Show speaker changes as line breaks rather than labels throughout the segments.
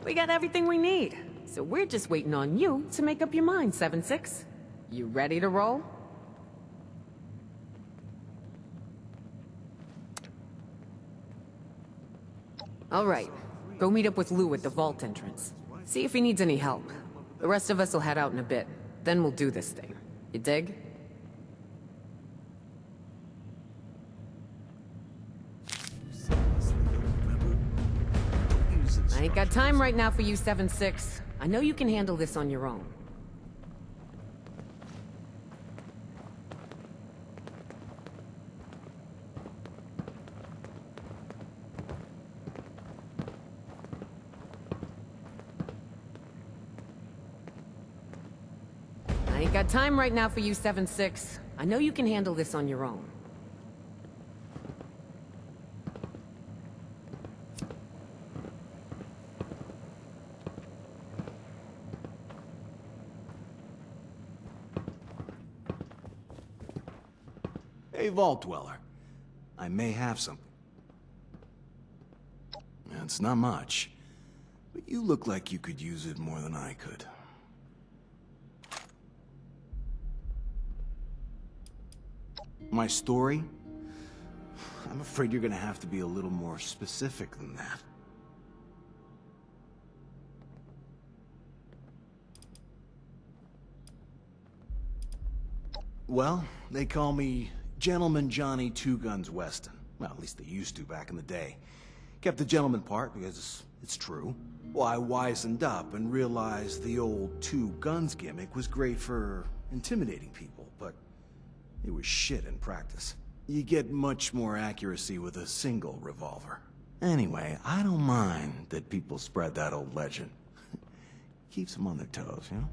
We got everything we need, so we're just waiting on you to make up your mind, 7-6. You ready to roll? All right. Go meet up with Lou at the vault entrance. See if he needs any help. The rest of us will head out in a bit. Then we'll do this thing. You dig? I ain't got time right now for you, 7-6. I know you can handle this on your own. I ain't got time right now for you, 7-6. I know you can handle this on your own.
Hey, Vault Dweller. I may have something. It's not much, but you look like you could use it more than I could. My story? I'm afraid you're gonna have to be a little more specific than that. Well, they call me Gentleman Johnny Two Guns Weston. Well, at least they used to back in the day. Kept the gentleman part because it's true. Well, I wisened up and realized the old two guns gimmick was great for intimidating people, but it was shit in practice. You get much more accuracy with a single revolver. Anyway, I don't mind that people spread that old legend. Keeps them on their toes, you know?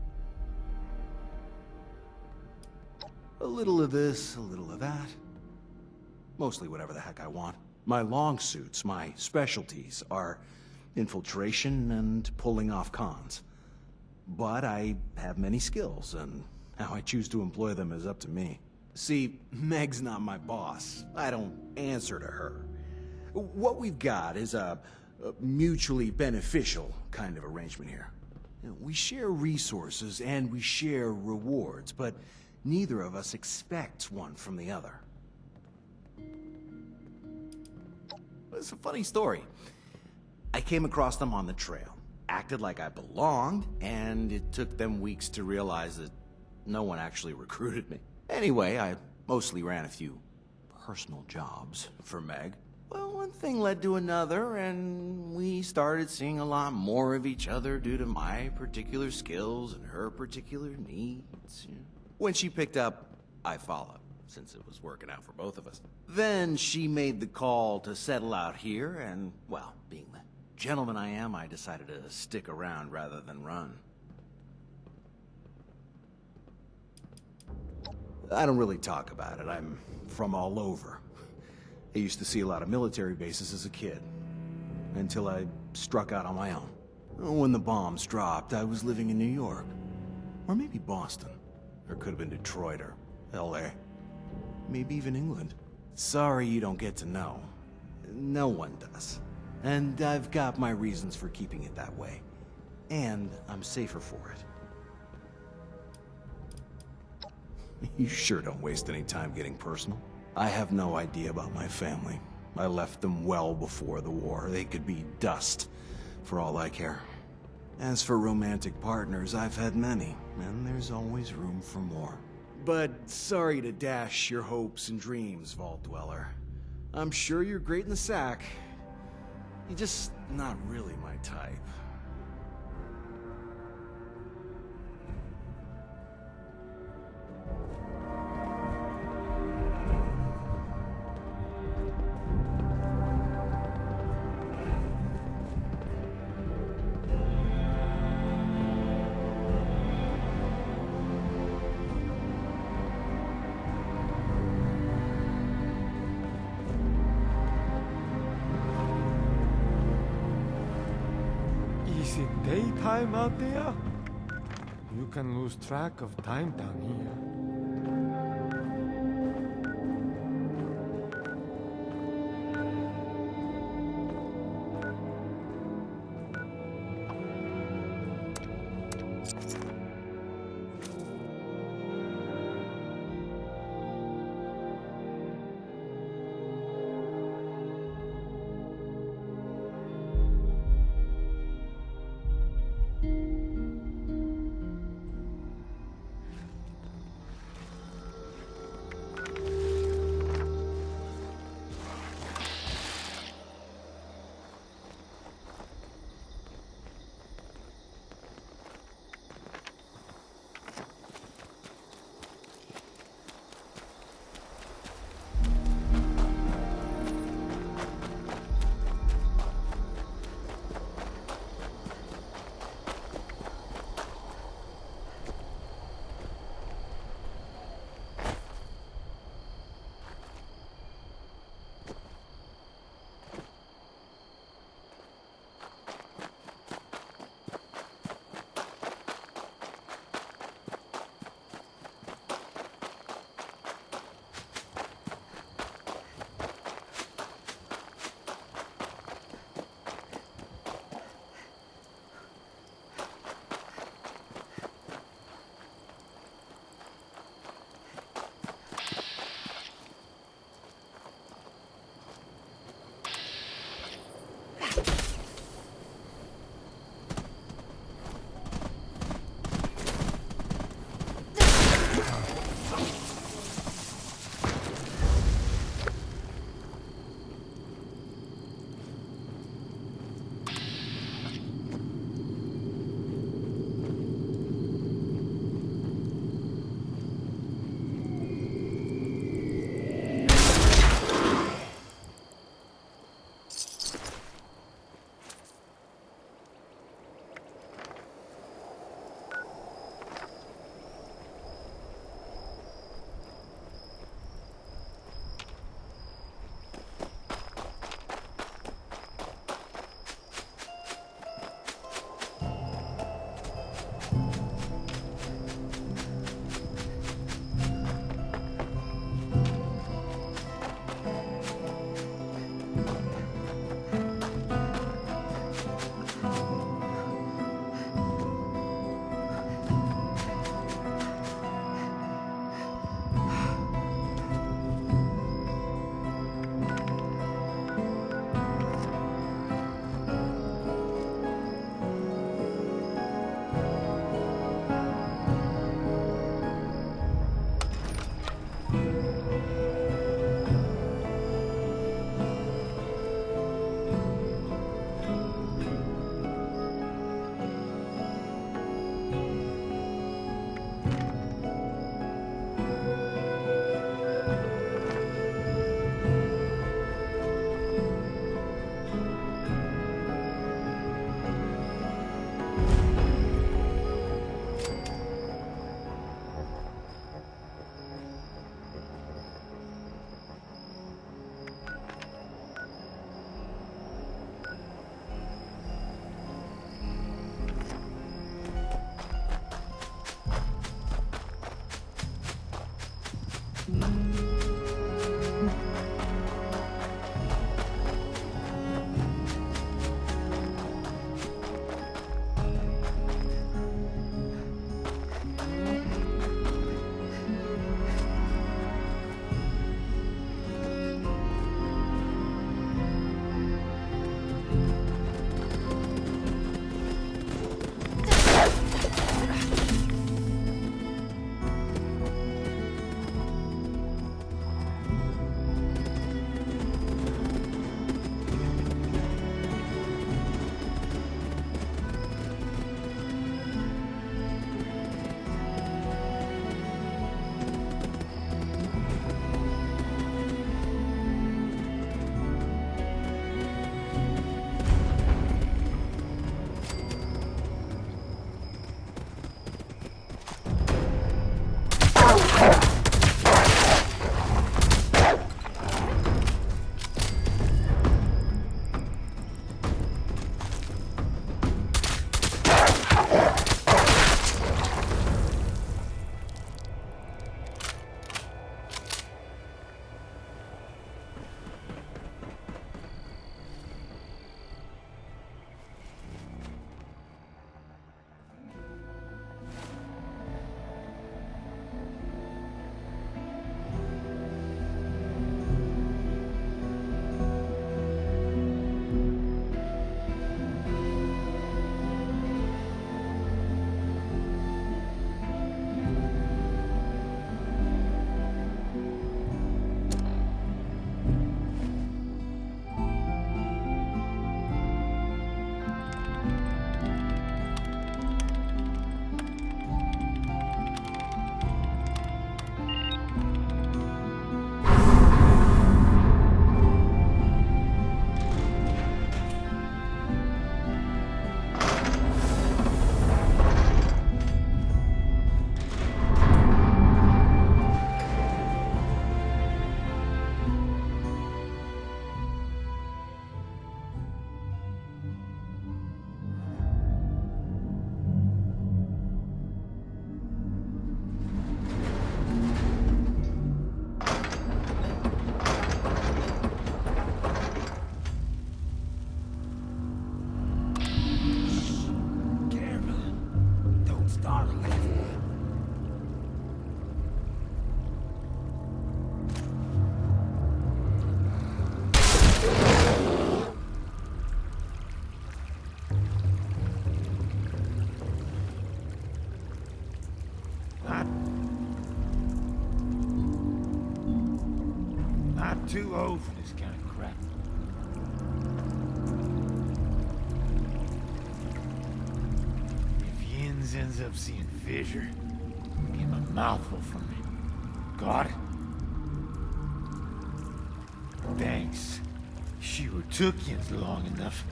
A little of this, a little of that. Mostly whatever the heck I want. My long suits, my specialties, are infiltration and pulling off cons. But I have many skills, and how I choose to employ them is up to me. See, Meg's not my boss. I don't answer to her. What we've got is a mutually beneficial kind of arrangement here. You know, we share resources and we share rewards, but neither of us expects one from the other. It's a funny story. I came across them on the trail, acted like I belonged, and it took them weeks to realize that no one actually recruited me. Anyway, I mostly ran a few personal jobs for Meg. Well, one thing led to another, and we started seeing a lot more of each other due to my particular skills and her particular needs. When she picked up, I followed, since it was working out for both of us. Then she made the call to settle out here, and, well, being the gentleman I am, I decided to stick around rather than run. I don't really talk about it. I'm from all over. I used to see a lot of military bases as a kid, until I struck out on my own. When the bombs dropped, I was living in New York. Or maybe Boston. Or could have been Detroit or LA. Maybe even England. Sorry you don't get to know. No one does. And I've got my reasons for keeping it that way. And I'm safer for it. You sure don't waste any time getting personal. I have no idea about my family. I left them well before the war. They could be dust, for all I care. As for romantic partners, I've had many, and there's always room for more. But sorry to dash your hopes and dreams, Vault Dweller. I'm sure you're great in the sack. You're just not really my type.
Is it daytime out there? You can lose track of time down here.
too old for this kind of crap. If Yins ends up seeing Fisher, he'll get my mouthful from me. Got it? Thanks. Sure took Yins long enough.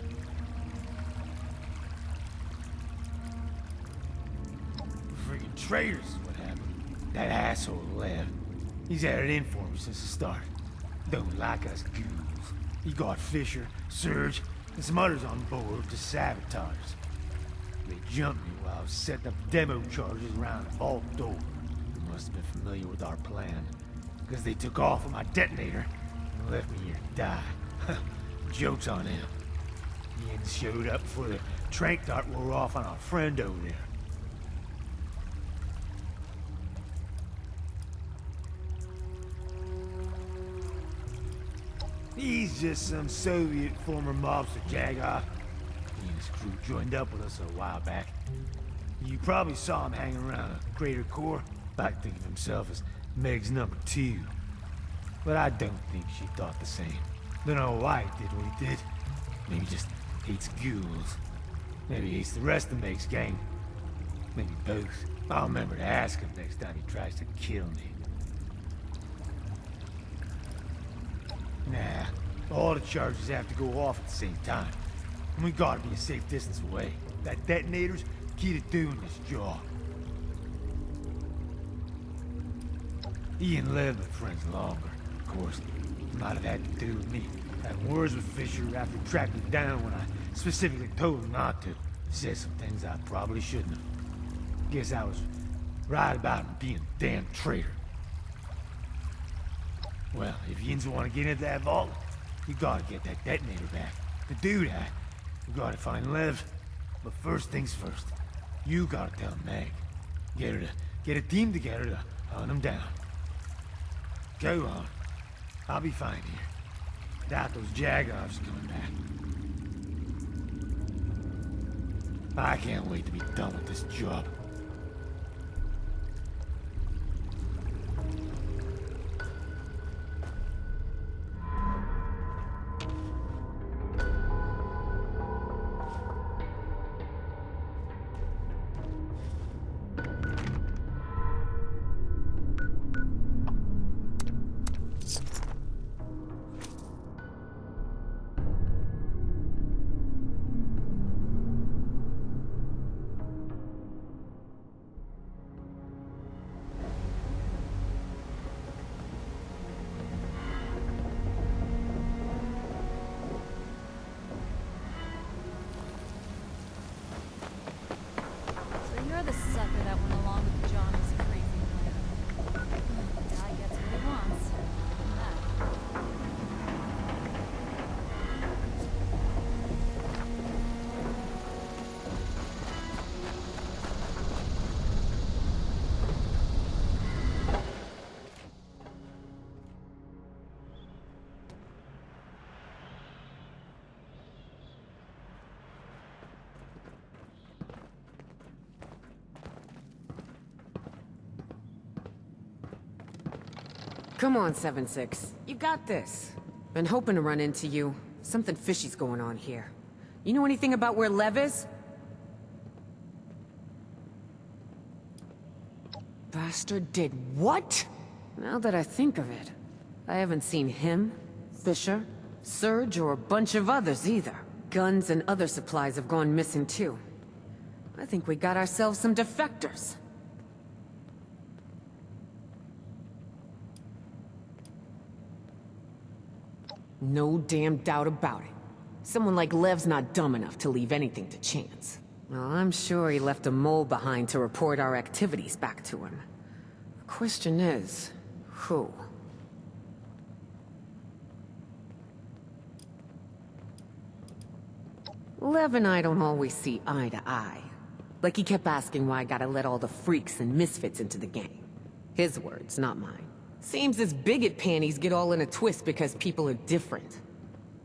Friggin' traitors is what happened. That asshole left. He's had it in for me since the start. Don't like us ghouls. He got Fisher, Surge, and some others on board to sabotage us. They jumped me while I was setting up demo charges around the vault door. They must have been familiar with our plan, because they took off with my detonator and left me here to die. Joke's on them. Ian showed up before the trank dart wore off on our friend over there. He's just some Soviet former mobster jagoff. He and his crew joined up with us a while back. You probably saw him hanging around a Crater Core. I think of himself as Meg's number 2. But I don't think she thought the same. Don't know why he did what he did. Maybe he just hates ghouls. Maybe he hates the rest of Meg's gang. Maybe both. I'll remember to ask him next time he tries to kill me. Nah, all the charges have to go off at the same time. And we gotta be a safe distance away. That detonator's key to doing this job. Ian and Lev been friends longer, of course. Might have had to do with me. Had words with Fisher after he tracked me down when I specifically told him not to. Said some things I probably shouldn't have. Guess I was right about him being a damn traitor. Well, if Yins want to get into that vault, you gotta get that detonator back. To do that, you gotta find Lev. But first things first, you gotta tell Meg. Get her to get a team together to hunt him down. Go on. I'll be fine here. Doubt those Jagoffs coming back. I can't wait to be done with this job.
Come on, 7-6. You got this. Been hoping to run into you. Something fishy's going on here. You know anything about where Lev is? Bastard did what? Now that I think of it, I haven't seen him, Fisher, Surge, or a bunch of others either. Guns and other supplies have gone missing too. I think we got ourselves some defectors. No damn doubt about it. Someone like Lev's not dumb enough to leave anything to chance. Well, I'm sure he left a mole behind to report our activities back to him. The question is, who? Lev and I don't always see eye to eye. Like he kept asking why I gotta let all the freaks and misfits into the gang. His words, not mine. Seems his bigot panties get all in a twist because people are different.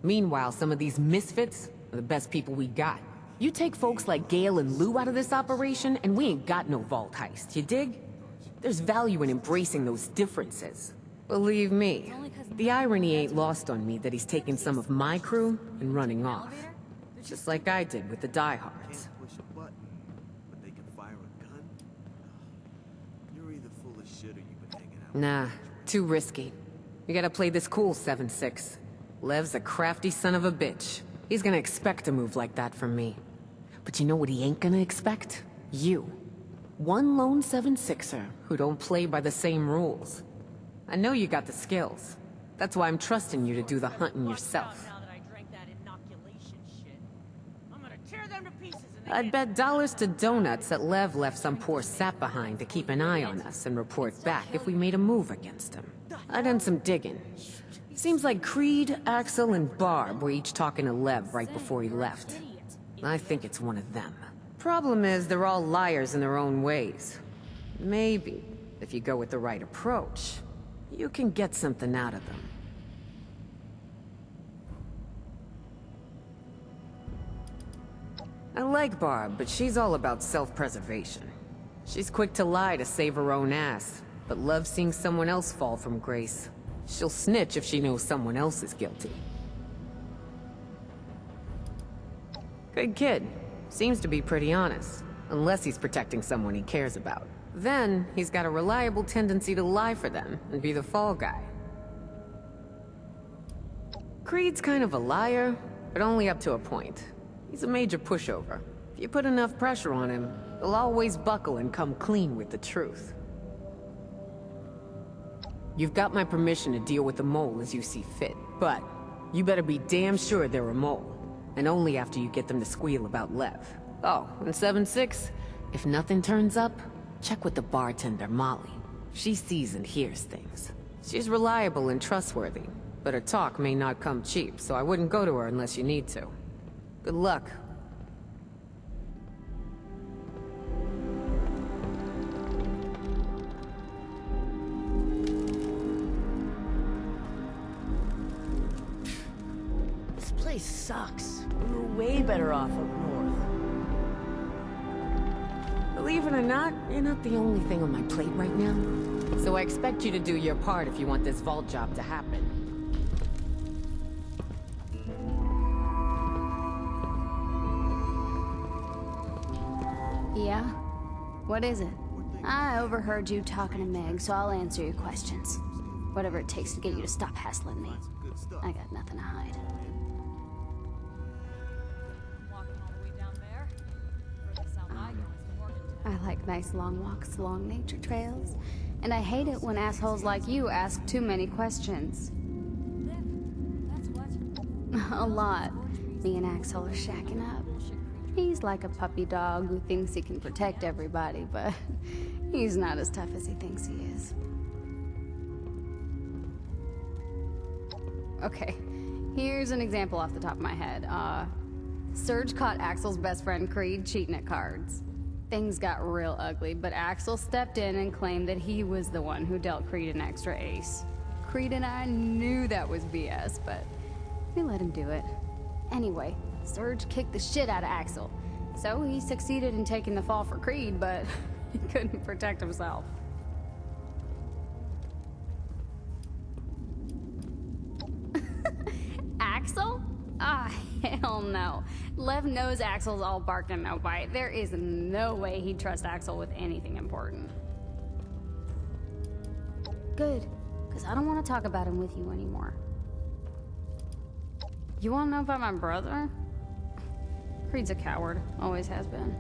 Meanwhile, some of these misfits are the best people we got. You take folks like Gale and Lou out of this operation, and we ain't got no vault heist, you dig? There's value in embracing those differences. Believe me, the irony ain't lost on me that he's taking some of my crew and running off. Just like I did with the diehards.
Push a button, but they can fire a gun? You're either full of shit or you've been hanging out.
Nah, too risky. You gotta play this cool, 7-6. Lev's a crafty son of a bitch. He's gonna expect a move like that from me. But you know what he ain't gonna expect? You. One lone 7-6er who don't play by the same rules. I know you got the skills. That's why I'm trusting you to do the hunting yourself.
Now that I drank that inoculation shit, I'm gonna tear them to pieces and
I'd bet dollars to donuts that Lev left some poor sap behind to keep an eye on us and report back if we made a move against him. I done some digging. Seems like Creed, Axel, and Barb were each talking to Lev right before he left. I think it's one of them. Problem is, they're all liars in their own ways. Maybe, if you go with the right approach, you can get something out of them. I like Barb, but she's all about self-preservation. She's quick to lie to save her own ass, but loves seeing someone else fall from grace. She'll snitch if she knows someone else is guilty. Good kid. Seems to be pretty honest, unless he's protecting someone he cares about. Then, he's got a reliable tendency to lie for them and be the fall guy. Creed's kind of a liar, but only up to a point. He's a major pushover. If you put enough pressure on him, he'll always buckle and come clean with the truth. You've got my permission to deal with the mole as you see fit, but you better be damn sure they're a mole. And only after you get them to squeal about Lev. Oh, and 7-6, if nothing turns up, check with the bartender, Molly. She sees and hears things. She's reliable and trustworthy, but her talk may not come cheap, so I wouldn't go to her unless you need to. Good luck.
this place sucks. We were way better off up north.
Believe it or not, you're not the only thing on my plate right now. So I expect you to do your part if you want this vault job to happen.
Yeah? What is it? I overheard you talking to Meg, so I'll answer your questions. Whatever it takes to get you to stop hassling me. I got nothing to hide.
Walking all the way down there. Further south I go is Morgantown.
I like nice long walks along nature trails, and I hate it when assholes like you ask too many questions.
That's what?
A lot. Me and Axel are shacking up. He's like a puppy dog who thinks he can protect everybody, but he's not as tough as he thinks he is. Okay, here's an example off the top of my head. Serge caught Axel's best friend Creed cheating at cards. Things got real ugly, but Axel stepped in and claimed that he was the one who dealt Creed an extra ace. Creed and I knew that was BS, but we let him do it. Anyway, Serge kicked the shit out of Axel. So he succeeded in taking the fall for Creed, but he couldn't protect himself. Axel? Ah, hell no. Lev knows Axel's all bark and no bite. There is no way he'd trust Axel with anything important. Good, because I don't want to talk about him with you anymore. You want to know about my brother? Creed's a coward. Always has been.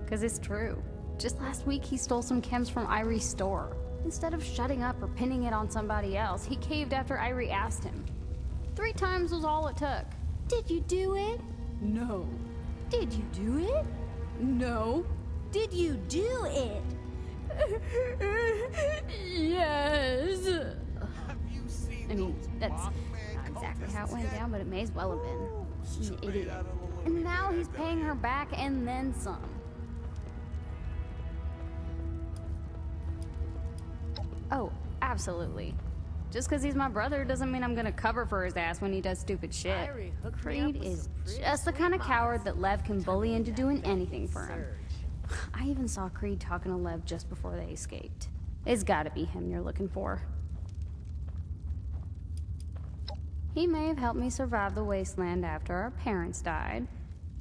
Because it's true. Just last week, he stole some chems from Irie's store. Instead of shutting up or pinning it on somebody else, he caved after Irie asked him. 3 times was all it took. Did you do it? No. Did you do it? No. Did you do it? Yes. I mean, that's not exactly how it went down, but it may as well have been. He's an idiot. And now he's paying her back and then some. Oh, absolutely. Just because he's my brother doesn't mean I'm gonna cover for his ass when he does stupid shit. Creed is just the kind of coward that Lev can bully into doing anything for him. I even saw Creed talking to Lev just before they escaped. It's gotta be him you're looking for. He may have helped me survive the wasteland after our parents died,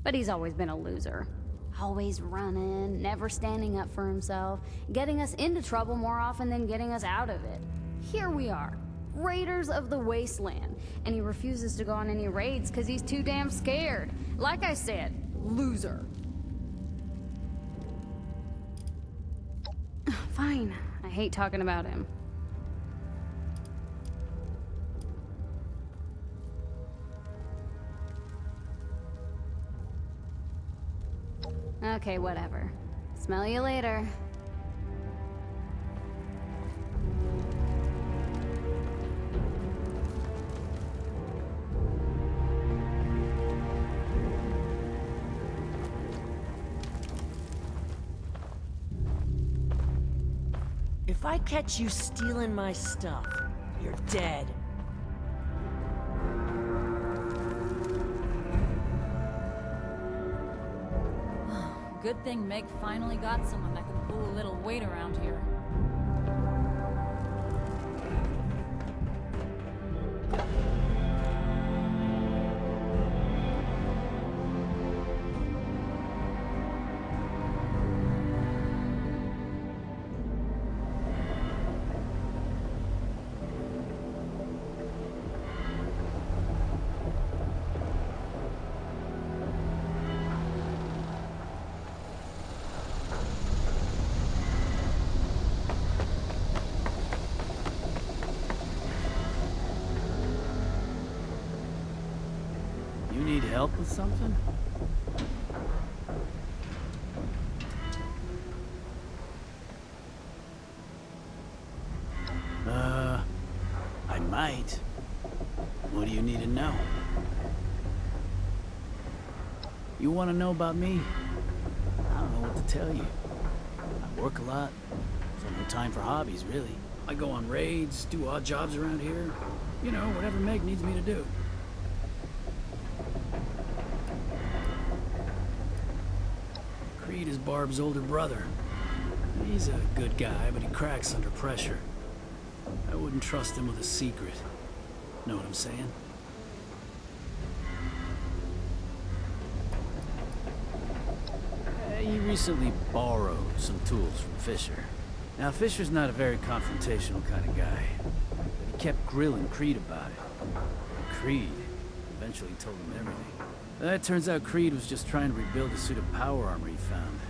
but he's always been a loser. Always running, never standing up for himself, getting us into trouble more often than getting us out of it. Here we are, raiders of the wasteland, and he refuses to go on any raids because he's too damn scared. Like I said, loser. Fine, I hate talking about him. Okay, whatever. Smell you later.
If I catch you stealing my stuff, you're dead.
Good thing Meg finally got someone that can pull a little weight around here.
You need help with something? I might. What do you need to know? You want to know about me? I don't know what to tell you. I work a lot, so no time for hobbies, really. I go on raids, do odd jobs around here. You know, whatever Meg needs me to do. Creed is Barb's older brother. He's a good guy, but he cracks under pressure. I wouldn't trust him with a secret. Know what I'm saying? He recently borrowed some tools from Fisher. Now, Fisher's not a very confrontational kind of guy, but he kept grilling Creed about it. Creed eventually told him everything. It turns out Creed was just trying to rebuild a suit of power armor he found.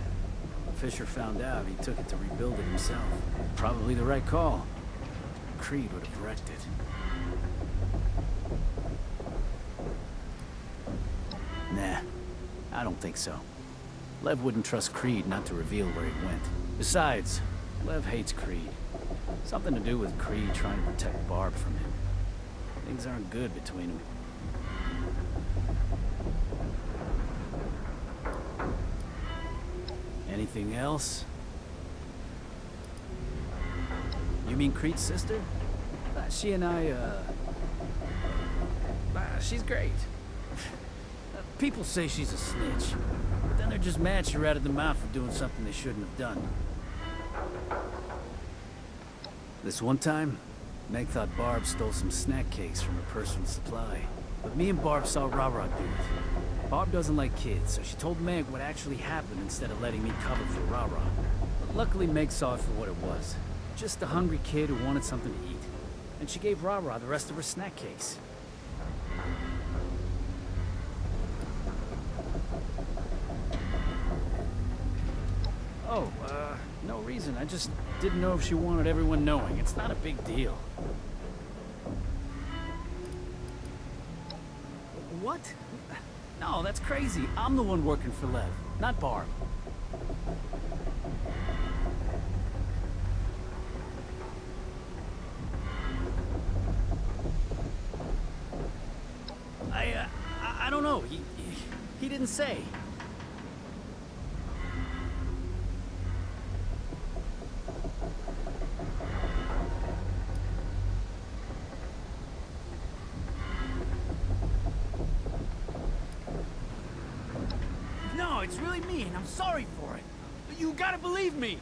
When Fisher found out, he took it to rebuild it himself. Probably the right call. Creed would have wrecked it. Nah, I don't think so. Lev wouldn't trust Creed not to reveal where he went. Besides, Lev hates Creed. Something to do with Creed trying to protect Barb from him. Things aren't good between them. Anything else? You mean Creed's sister? She and I, she's great. People say she's a snitch. But then they're just mad she ratted them out for doing something they shouldn't have done. This one time, Meg thought Barb stole some snack cakes from her personal supply. But me and Barb saw Rara do it. Barb doesn't like kids, so she told Meg what actually happened instead of letting me cover for Rara. But luckily, Meg saw it for what it was. Just a hungry kid who wanted something to eat. And she gave Rara the rest of her snack cakes. Oh, no reason. I just didn't know if she wanted everyone knowing. It's not a big deal. What? No, that's crazy. I'm the one working for Lev, not Barb. I don't know. He didn't say. No, it's really me, and I'm sorry for it. You gotta believe me.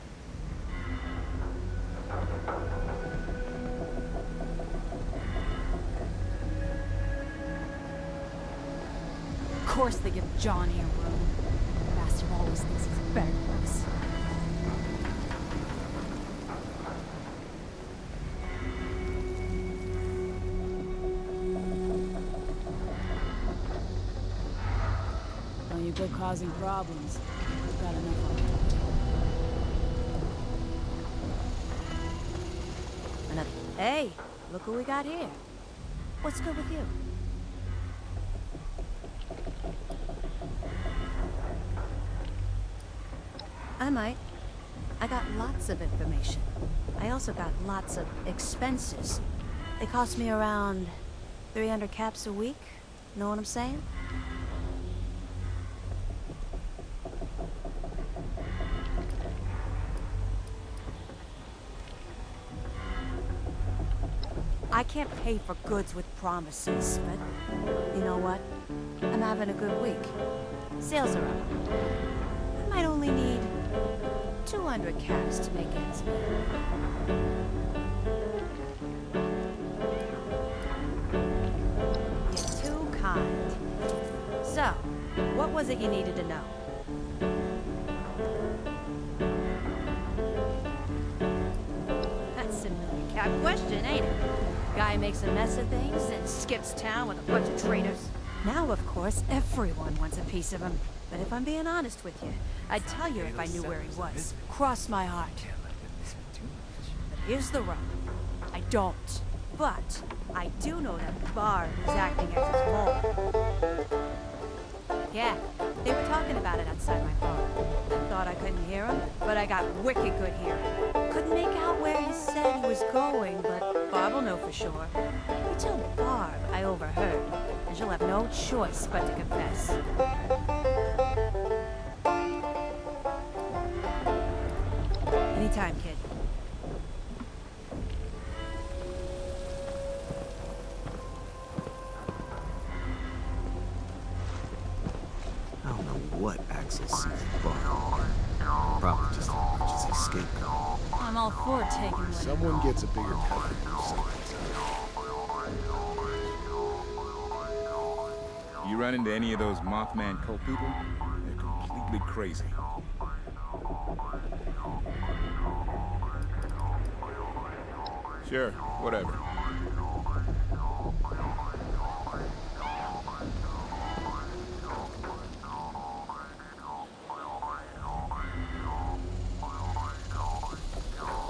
Of course they give Johnny a room. Bastard always thinks he's better than us. Don't you go causing problems. We've got enough on it.
Another. Hey, look who we got here. What's good with you? I might. I got lots of information. I also got lots of expenses. They cost me around 300 caps a week. Know what I'm saying? I can't pay for goods with promises, but you know what? I'm having a good week. Sales are up. I might only need 200 caps to make ends meet. You're too kind. So, what was it you needed to know? That's a million cap question, ain't it? Guy makes a mess of things and skips town with a bunch of traitors. Now, of course, everyone wants a piece of him. But if I'm being honest with you, I'd tell you if I knew where he was. Cross my heart. But here's the rub. I don't. But I do know that Barb is acting as his mole. Yeah, they were talking about it outside my bar. I thought I couldn't hear him, but I got wicked good hearing. Couldn't make out where he said he was going, but Barb will know for sure. You tell Barb I overheard, and she'll have no choice but to confess. Anytime, kid.
I don't know what Axel sees in Barb. Probably just as much as his scapegoat.
I'm all for taking what
Someone gets a bigger cut than yourself.
You run into any of those Mothman cult people? They're completely crazy. Sure, whatever.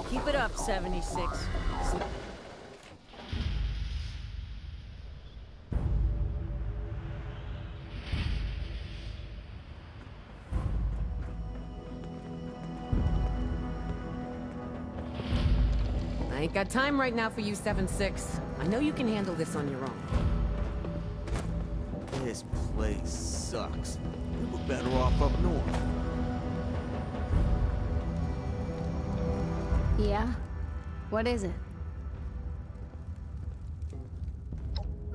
Keep it up, 76.
I ain't got time right now for you, 7-6. I know you can handle this on your own.
This place sucks. We're better off up north.
Yeah? What is it?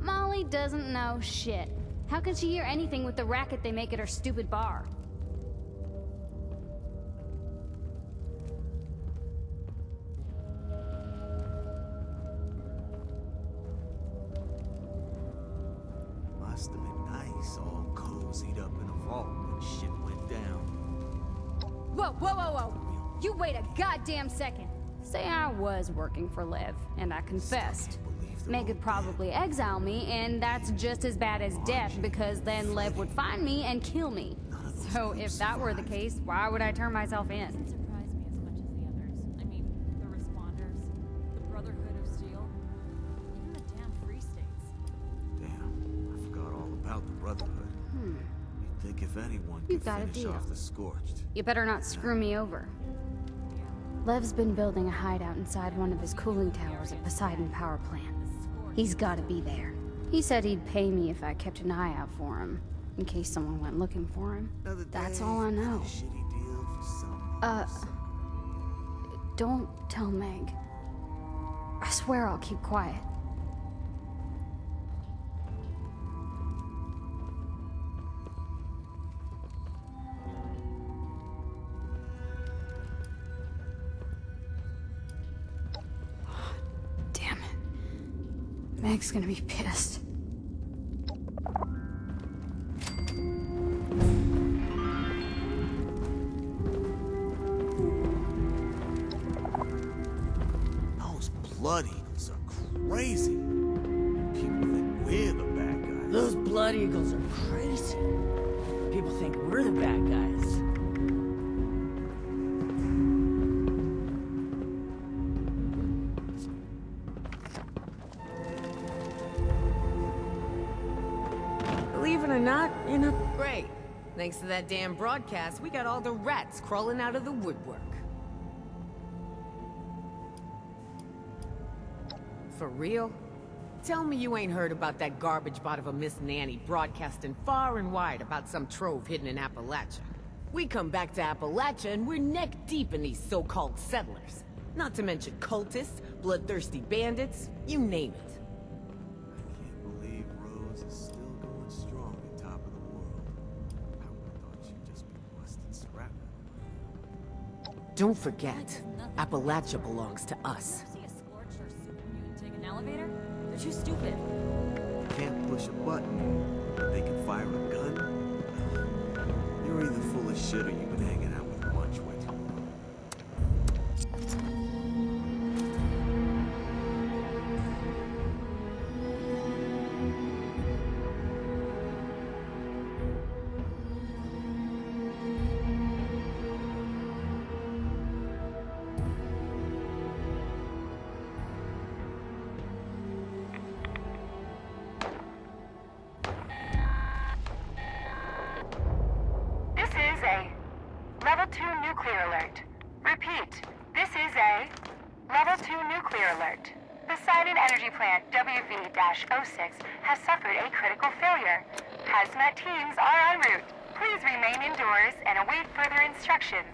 Molly doesn't know shit. How can she hear anything with the racket they make at her stupid bar?
Must have been nice, all cozied up in a vault when shit went down.
Whoa, whoa, whoa, whoa! You wait a goddamn second! Say I was working for Lev, and I confessed. Meg would probably exile me, and that's just as bad as death, because then Lev would find me and kill me. So if that were the case, why would I turn myself in?
Doesn't surprise me as much as the others. I mean, the Responders, the Brotherhood of Steel, even the damn Free States.
Damn, I forgot all about the Brotherhood. You'd think if anyone
You
could
got a
finish
deal.
off the Scorched.
You better not screw me over. Lev's been building a hideout inside one of his cooling towers at Poseidon Power Plant. He's gotta be there. He said he'd pay me if I kept an eye out for him, in case someone went looking for him.
Another
That's
day,
all I know.
a shitty deal for some
Don't tell Meg. I swear I'll keep quiet. Meg's gonna be pissed.
Those blood eagles are crazy. People think we're the bad guys.
Those blood eagles are crazy. People think we're the bad guys.
Believe it or not, you're not great. Thanks to that damn broadcast, we got all the rats crawling out of the woodwork. For real? Tell me you ain't heard about that garbage bot of a Miss Nanny broadcasting far and wide about some trove hidden in Appalachia. We come back to Appalachia and we're neck deep in these so-called settlers. Not to mention cultists, bloodthirsty bandits, you name it.
I can't believe Rose is still going strong at top of the world. I would've thought she'd just be busting scrap.
Don't forget, Appalachia belongs to us.
See a Scorch or super mutant take an elevator? They're too stupid.
Can't push a button, but they can fire a gun? You're either full of shit or you've been hanging out with Munch way too long.
This is a Level 2 nuclear alert. Repeat, this is a Level 2 nuclear alert. Poseidon Energy Plant WV-06 has suffered a critical failure. Hazmat teams are en route. Please remain indoors and await further instructions.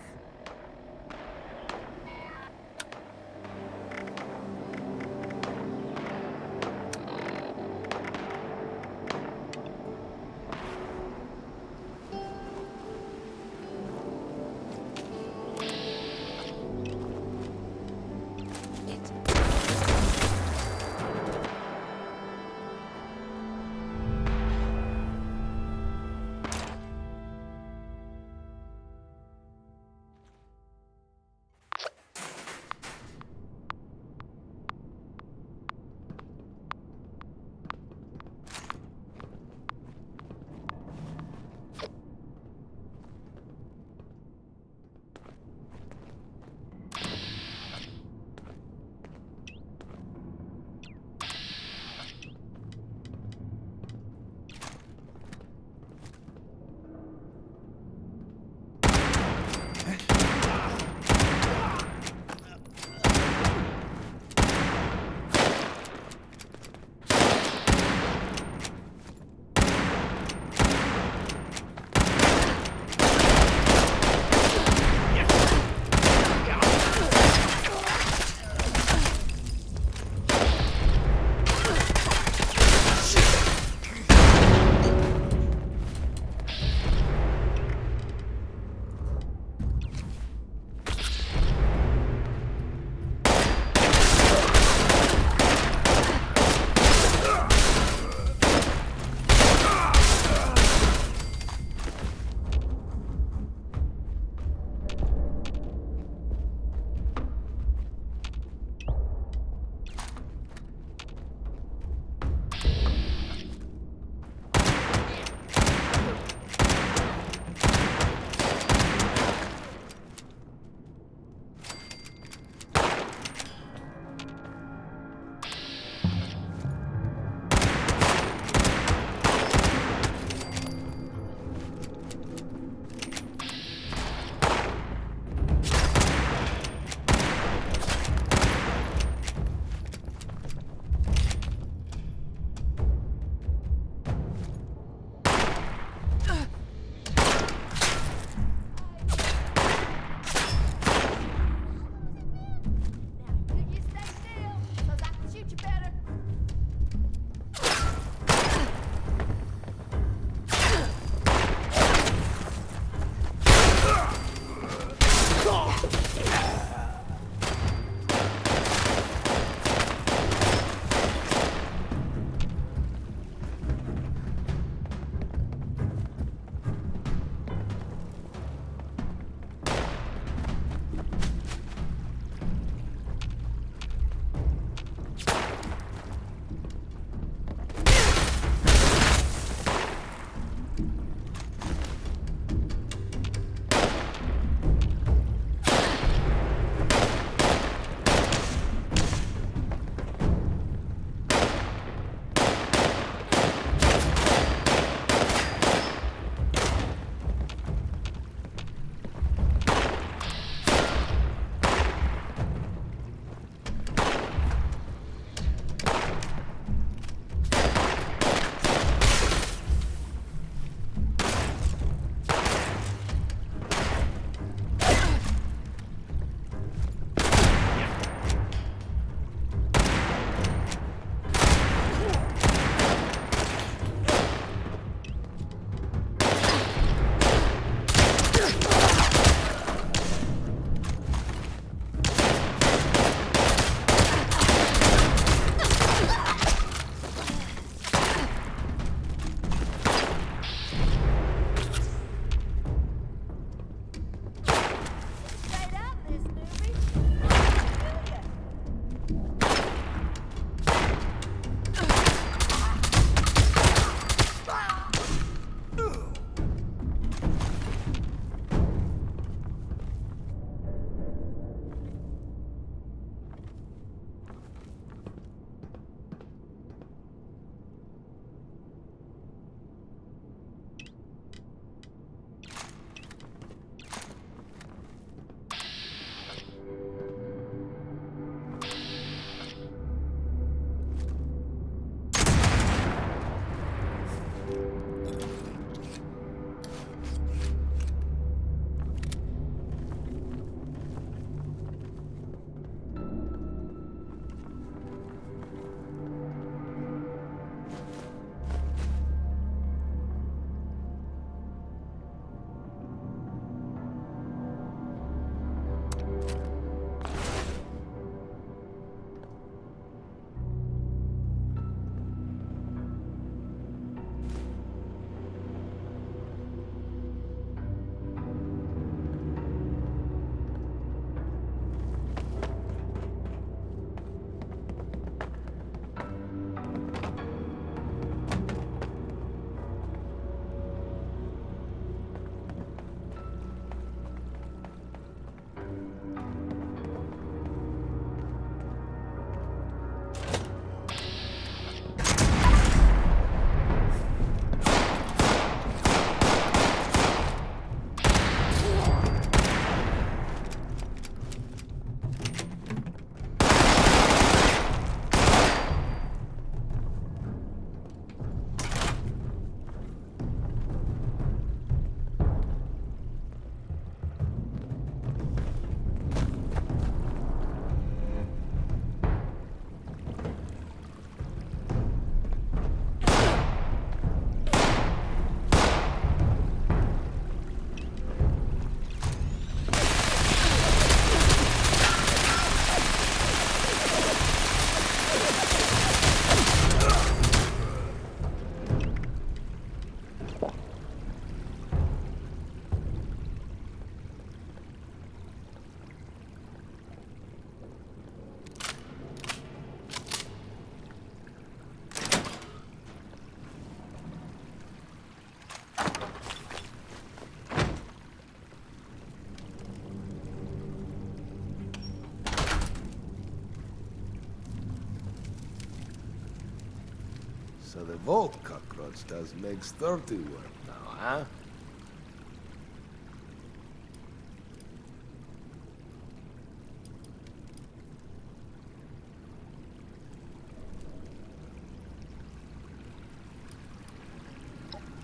So the Vault cockroach does Meg's dirty work now, huh?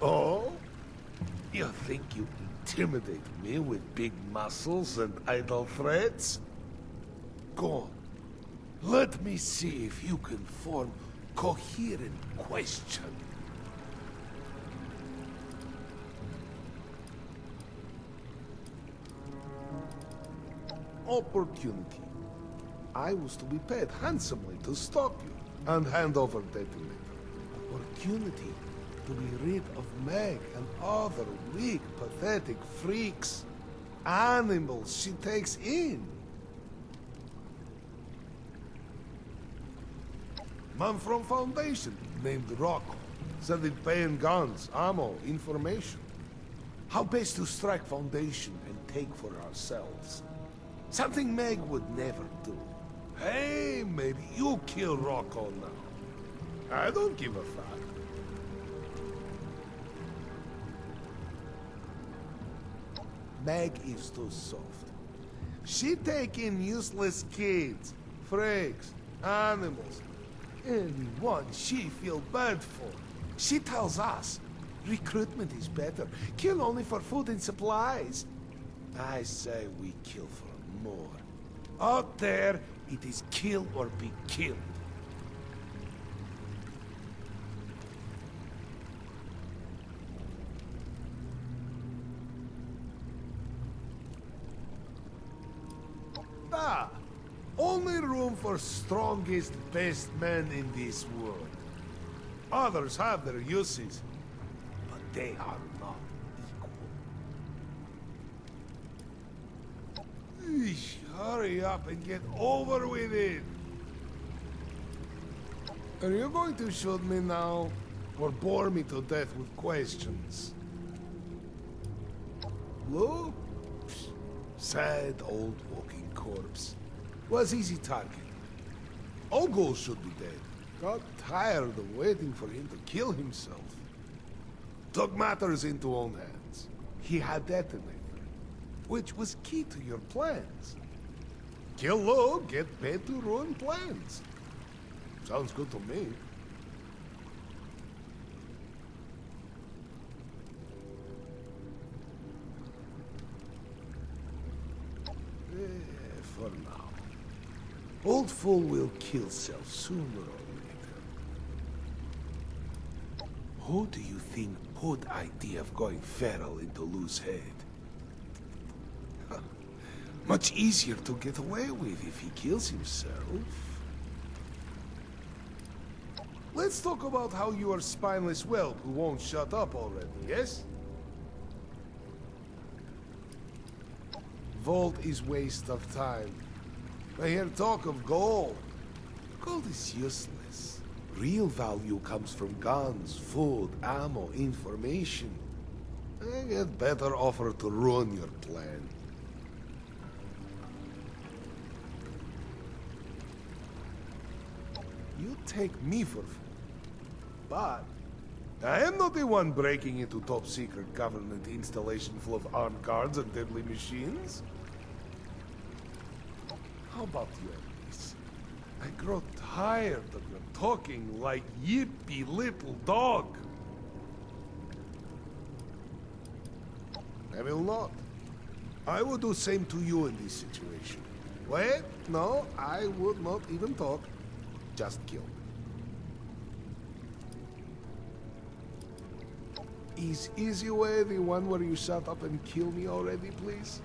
Oh? You think you intimidate me with big muscles and idle threats? Go on. Let me see if you can form coherent question. Opportunity. I was to be paid handsomely to stop you and hand over detonator. Opportunity to be rid of Meg and other weak, pathetic freaks. Animals she takes in. Man from Foundation, named Rocco, said he'd pay in guns, ammo, information. How best to strike Foundation and take for ourselves. Something Meg would never do. Hey, maybe you kill Rocco now. I don't give a fuck. Meg is too soft. She take in useless kids, freaks, animals, anyone she feel bad for. She tells us recruitment is better. Kill only for food and supplies. I say we kill for more. Out there, it is kill or be killed. Only room for strongest, best men in this world. Others have their uses, but they are not equal. Eesh, hurry up and get over with it. Are you going to shoot me now, or bore me to death with questions? Look, sad old walking corpse. Was easy target. All ghouls should be dead. Got tired of waiting for him to kill himself. Took matters into own hands. He had detonator, which was key to your plans. Kill low, get paid to ruin plans. Sounds good to me. For now. Old fool will kill self sooner or later. Who do you think put idea of going feral into Lou's head? Much easier to get away with if he kills himself. Let's talk about how you are spineless whelp who won't shut up already, yes? Vault is waste of time. I hear talk of gold. Gold is useless. Real value comes from guns, food, ammo, information. I get better offer to ruin your plan. You take me for fool. But I am not the one breaking into top-secret government installation full of armed guards and deadly machines. How about you, Elise? I grow tired of your talking like yippy little dog. I will not. I would do same to you in this situation. Wait, no, I would not even talk. Just kill. Is easy way the one where you shut up and kill me already, please?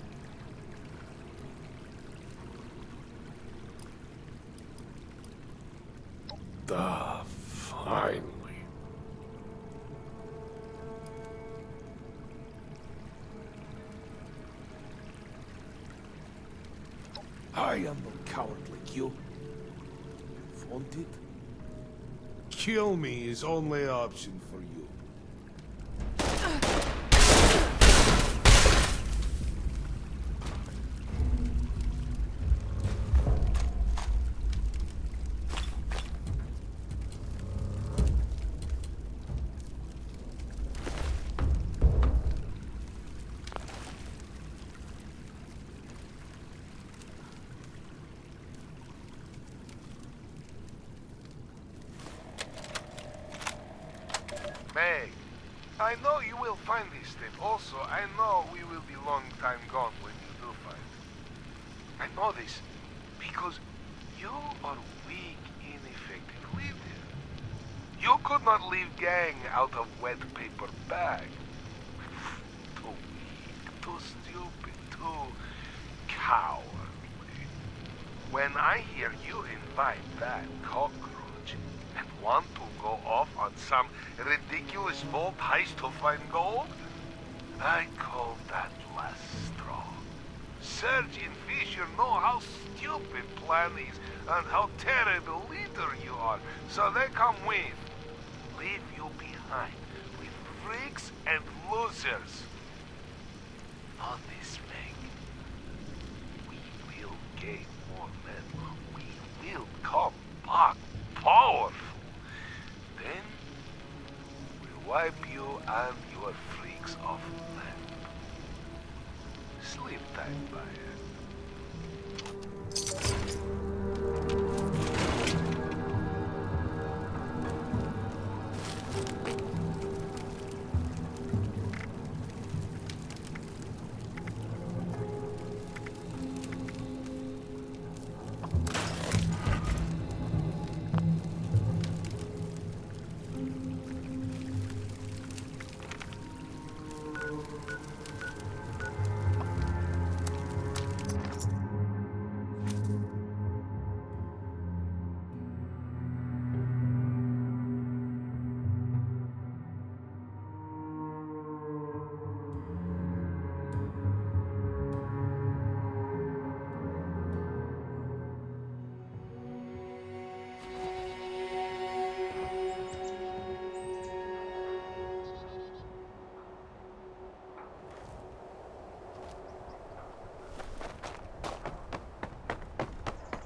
Finally. I am no coward like you. You want it? Kill me is only option for you. I know you will find this tape. Also, I know we will be long time gone when you do find it. I know this because you are weak, ineffective leader. You could not leave gang out of wet paper bag. Too weak, too stupid, too cowardly. When I hear you invite that cockroach and want to go off on some ridiculous vault heist to find gold, I call that last straw. Serge and Fisher know how stupid plan is and how terrible leader you are, so they come with. Leave you behind with freaks and losers. On this thing, we will gain more men. We will come back powerful. Then, we'll wipe you and your freaks off the land. Sleep tight, Bayer.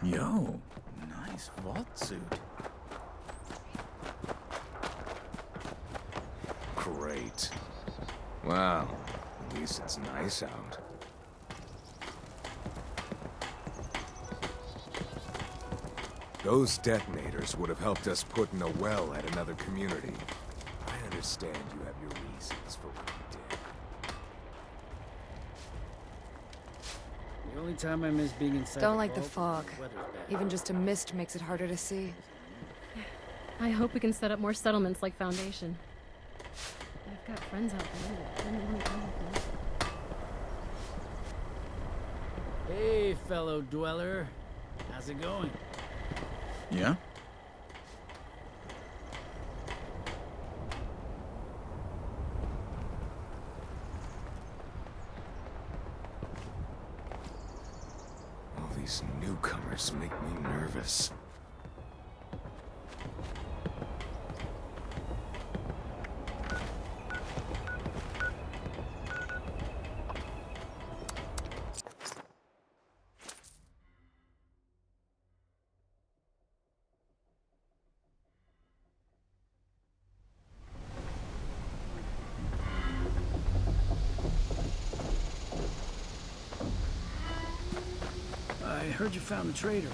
Yo, nice vault suit.
Great. Well, at least it's nice out. Those detonators would have helped us put in a well at another community. I understand you have your reasons for what you did.
The only time I miss being inside.
Don't like the fog. Even just a mist makes it harder to see.
I hope we can set up more settlements like Foundation. I've got friends out there that didn't want to come with me.
Hey, fellow dweller. How's it going?
Yeah?
All these newcomers make me nervous.
I heard you found the traitor.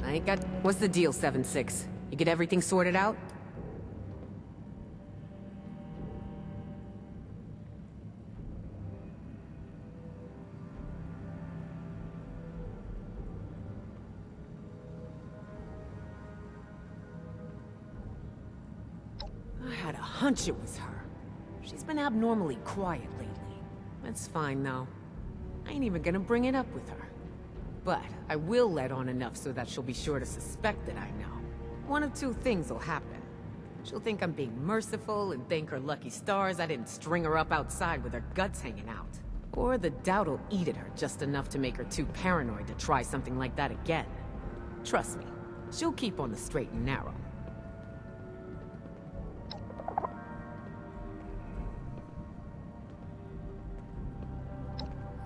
I ain't got... What's the deal, 7-6? You get everything sorted out? I had a hunch it was her. She's been abnormally quiet lately. That's fine, though. I ain't even gonna bring it up with her. But I will let on enough so that she'll be sure to suspect that I know. One of two things will happen. She'll think I'm being merciful and thank her lucky stars I didn't string her up outside with her guts hanging out. Or the doubt will eat at her just enough to make her too paranoid to try something like that again. Trust me, she'll keep on the straight and narrow.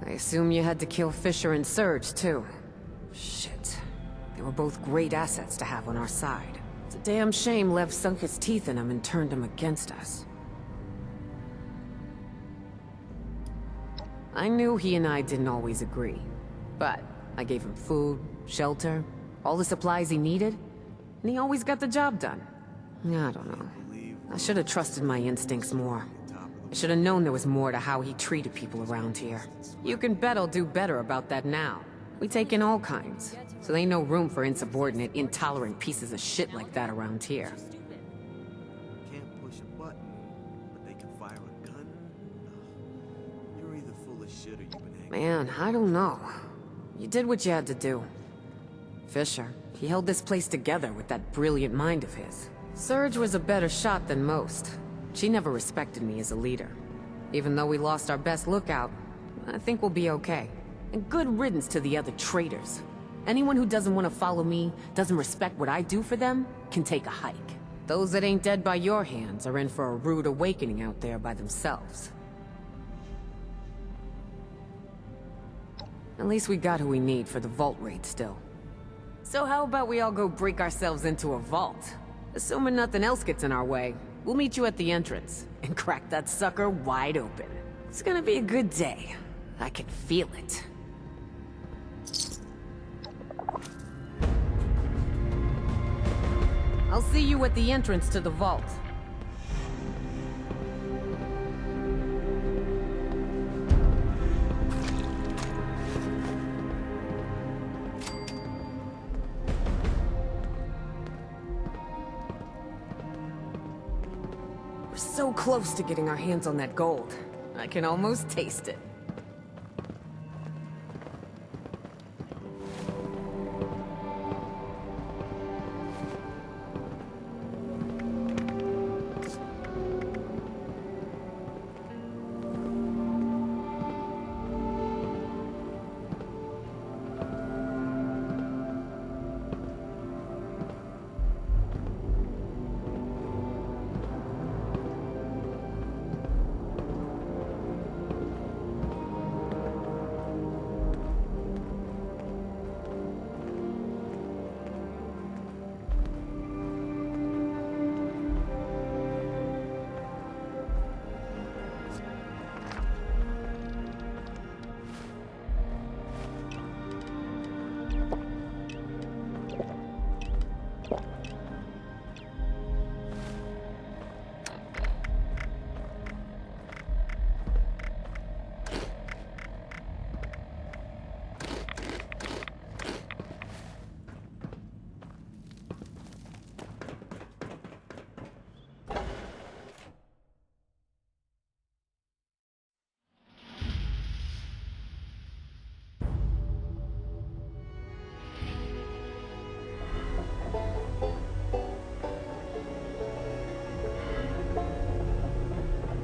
I assume you had to kill Fisher and Surge, too. Shit. They were both great assets to have on our side. It's a damn shame Lev sunk his teeth in them and turned them against us. I knew he and I didn't always agree, but I gave him food, shelter, all the supplies he needed, and he always got the job done. I don't know. I should have trusted my instincts more. I should have known there was more to how he treated people around here. You can bet I'll do better about that now. We take in all kinds, so there ain't no room for insubordinate, intolerant pieces of shit like that around here.
Can't push a button, but they can fire a gun? You're either full of shit or you've been hanging.
Man, I don't know. You did what you had to do. Fisher, he held this place together with that brilliant mind of his. Surge was a better shot than most. She never respected me as a leader. Even though we lost our best lookout, I think we'll be okay. And good riddance to the other traitors. Anyone who doesn't want to follow me, doesn't respect what I do for them, can take a hike. Those that ain't dead by your hands are in for a rude awakening out there by themselves. At least we got who we need for the vault raid still. So how about we all go break ourselves into a vault? Assuming nothing else gets in our way, we'll meet you at the entrance and crack that sucker wide open. It's gonna be a good day. I can feel it. I'll see you at the entrance to the vault. We're so close to getting our hands on that gold. I can almost taste it.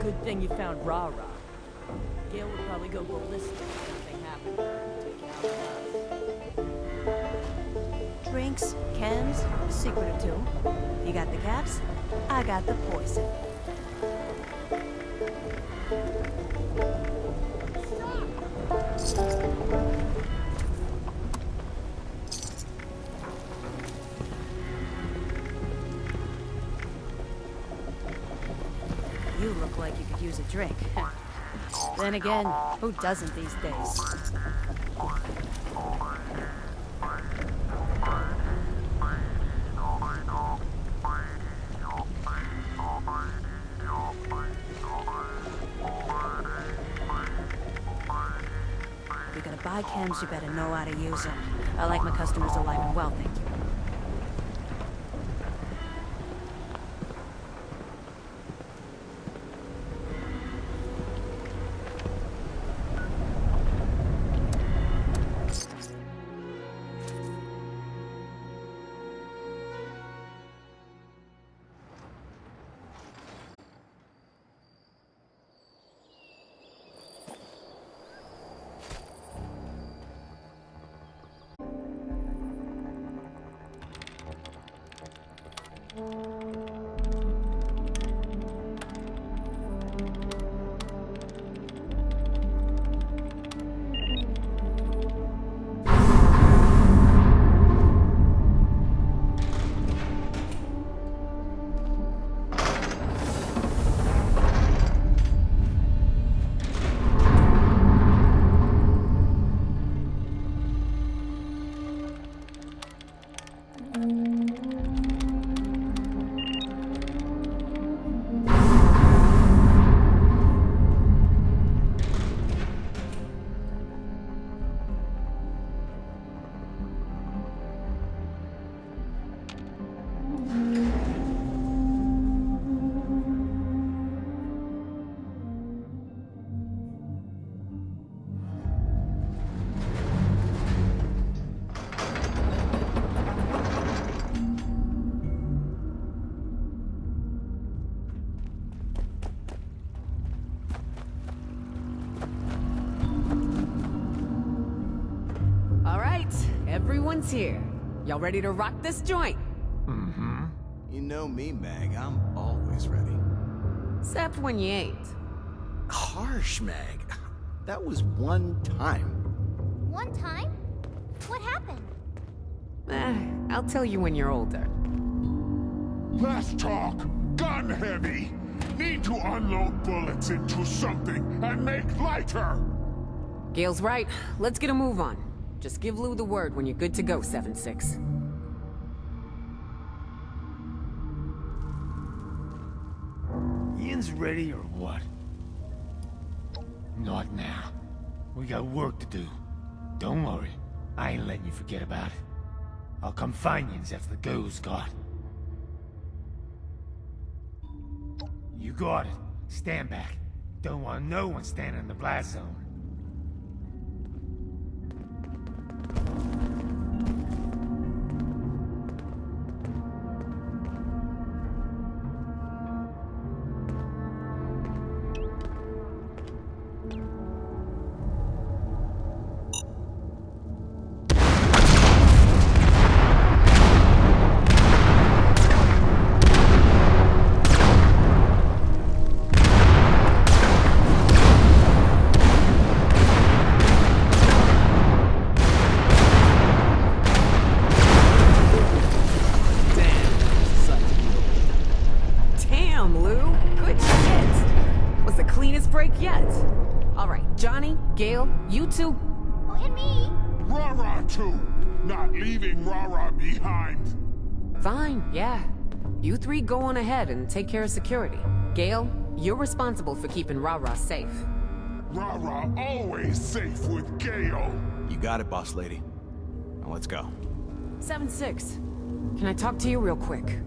Good thing you found Rara. Gail would probably go ballistic if anything happened to her and take out us.
Drinks, chems, a secret or two. You got the caps, I got the poison. You look like you could use a drink. Then again, who doesn't these days? If you're gonna buy chems, you better know how to use them. I like my customers alive and well, thank you.
Everyone's here. Y'all ready to rock this joint?
Mm-hmm. You know me, Meg. I'm always ready.
Except when you ain't.
Harsh, Meg. That was one time.
One time? What happened?
I'll tell you when you're older.
Less talk. Gun heavy. Need to unload bullets into something and make lighter.
Gale's right. Let's get a move on. Just give Lou the word when you're good to go, 7-6.
Ian's ready or what? Not now. We got work to do. Don't worry. I ain't letting you forget about it. I'll come find yous after the go's got. You got it. Stand back. Don't want no one standing in the blast zone.
Gale, you two.
Oh, and me.
Rara too. Not leaving Rara behind.
Fine, yeah. You three go on ahead and take care of security. Gale, you're responsible for keeping Rara safe.
Rara always safe with Gale.
You got it, boss lady. Now let's go.
7-6. Can I talk to you real quick?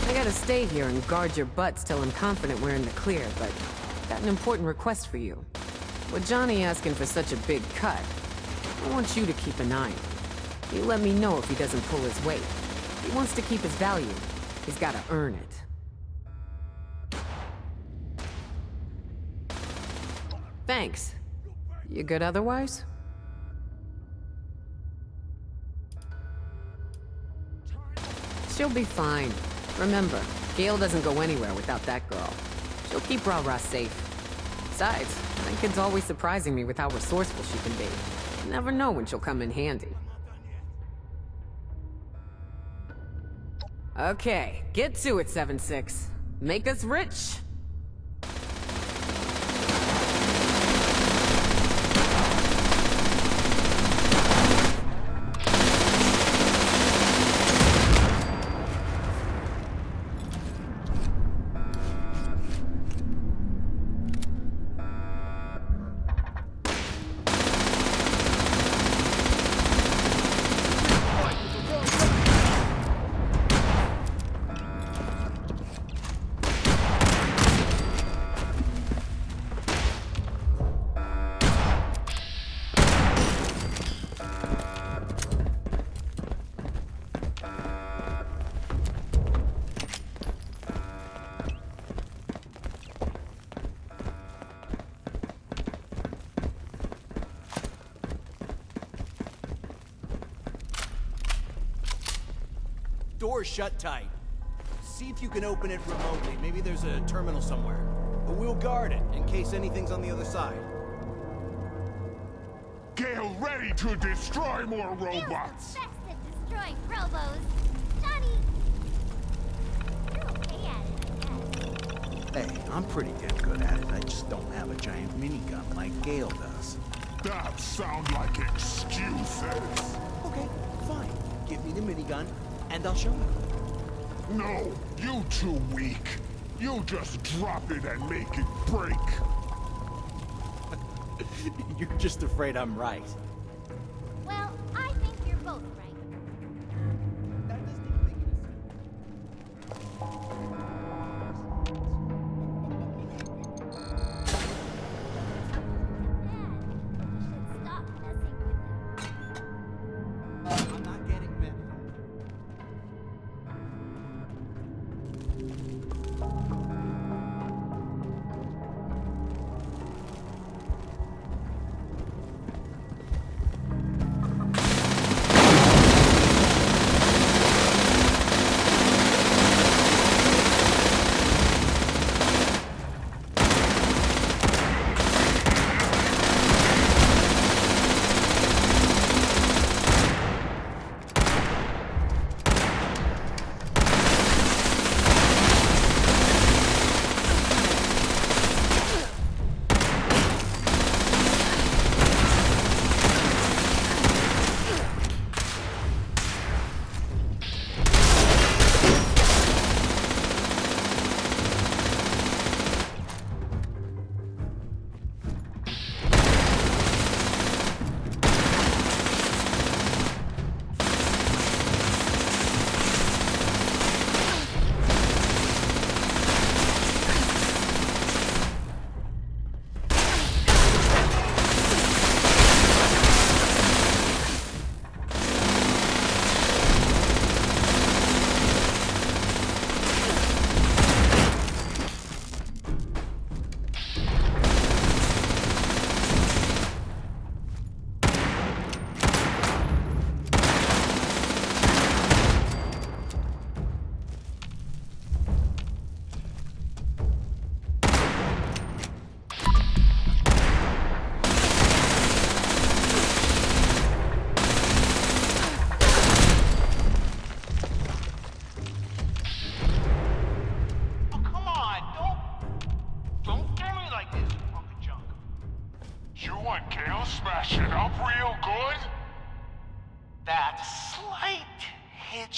I gotta stay here and guard your butts till I'm confident we're in the clear, but got an important request for you. With Johnny asking for such a big cut, I want you to keep an eye on him. You let me know if he doesn't pull his weight. If he wants to keep his value, he's gotta earn it. Thanks. You good otherwise? She'll be fine. Remember, Gale doesn't go anywhere without that girl. She'll keep Rara safe. Besides, that kid's always surprising me with how resourceful she can be. You never know when she'll come in handy. Okay, get to it, 7-6. Make us rich.
Door's shut tight. See if you can open it remotely. Maybe there's a terminal somewhere. But we'll guard it in case anything's on the other side.
Gale ready to destroy more robots.
Gale's the best at destroying robos. Johnny, you're
I'm pretty damn good at it. I just don't have a giant minigun like Gale does.
That sound like excuses.
Okay, fine. Give me the minigun, and I'll show you.
No, you too weak. You just drop it and make it break.
You're just afraid I'm right.
Well, I think you're both right.
That doesn't even make any sense.
Stop messing with him.
I'm not getting mad.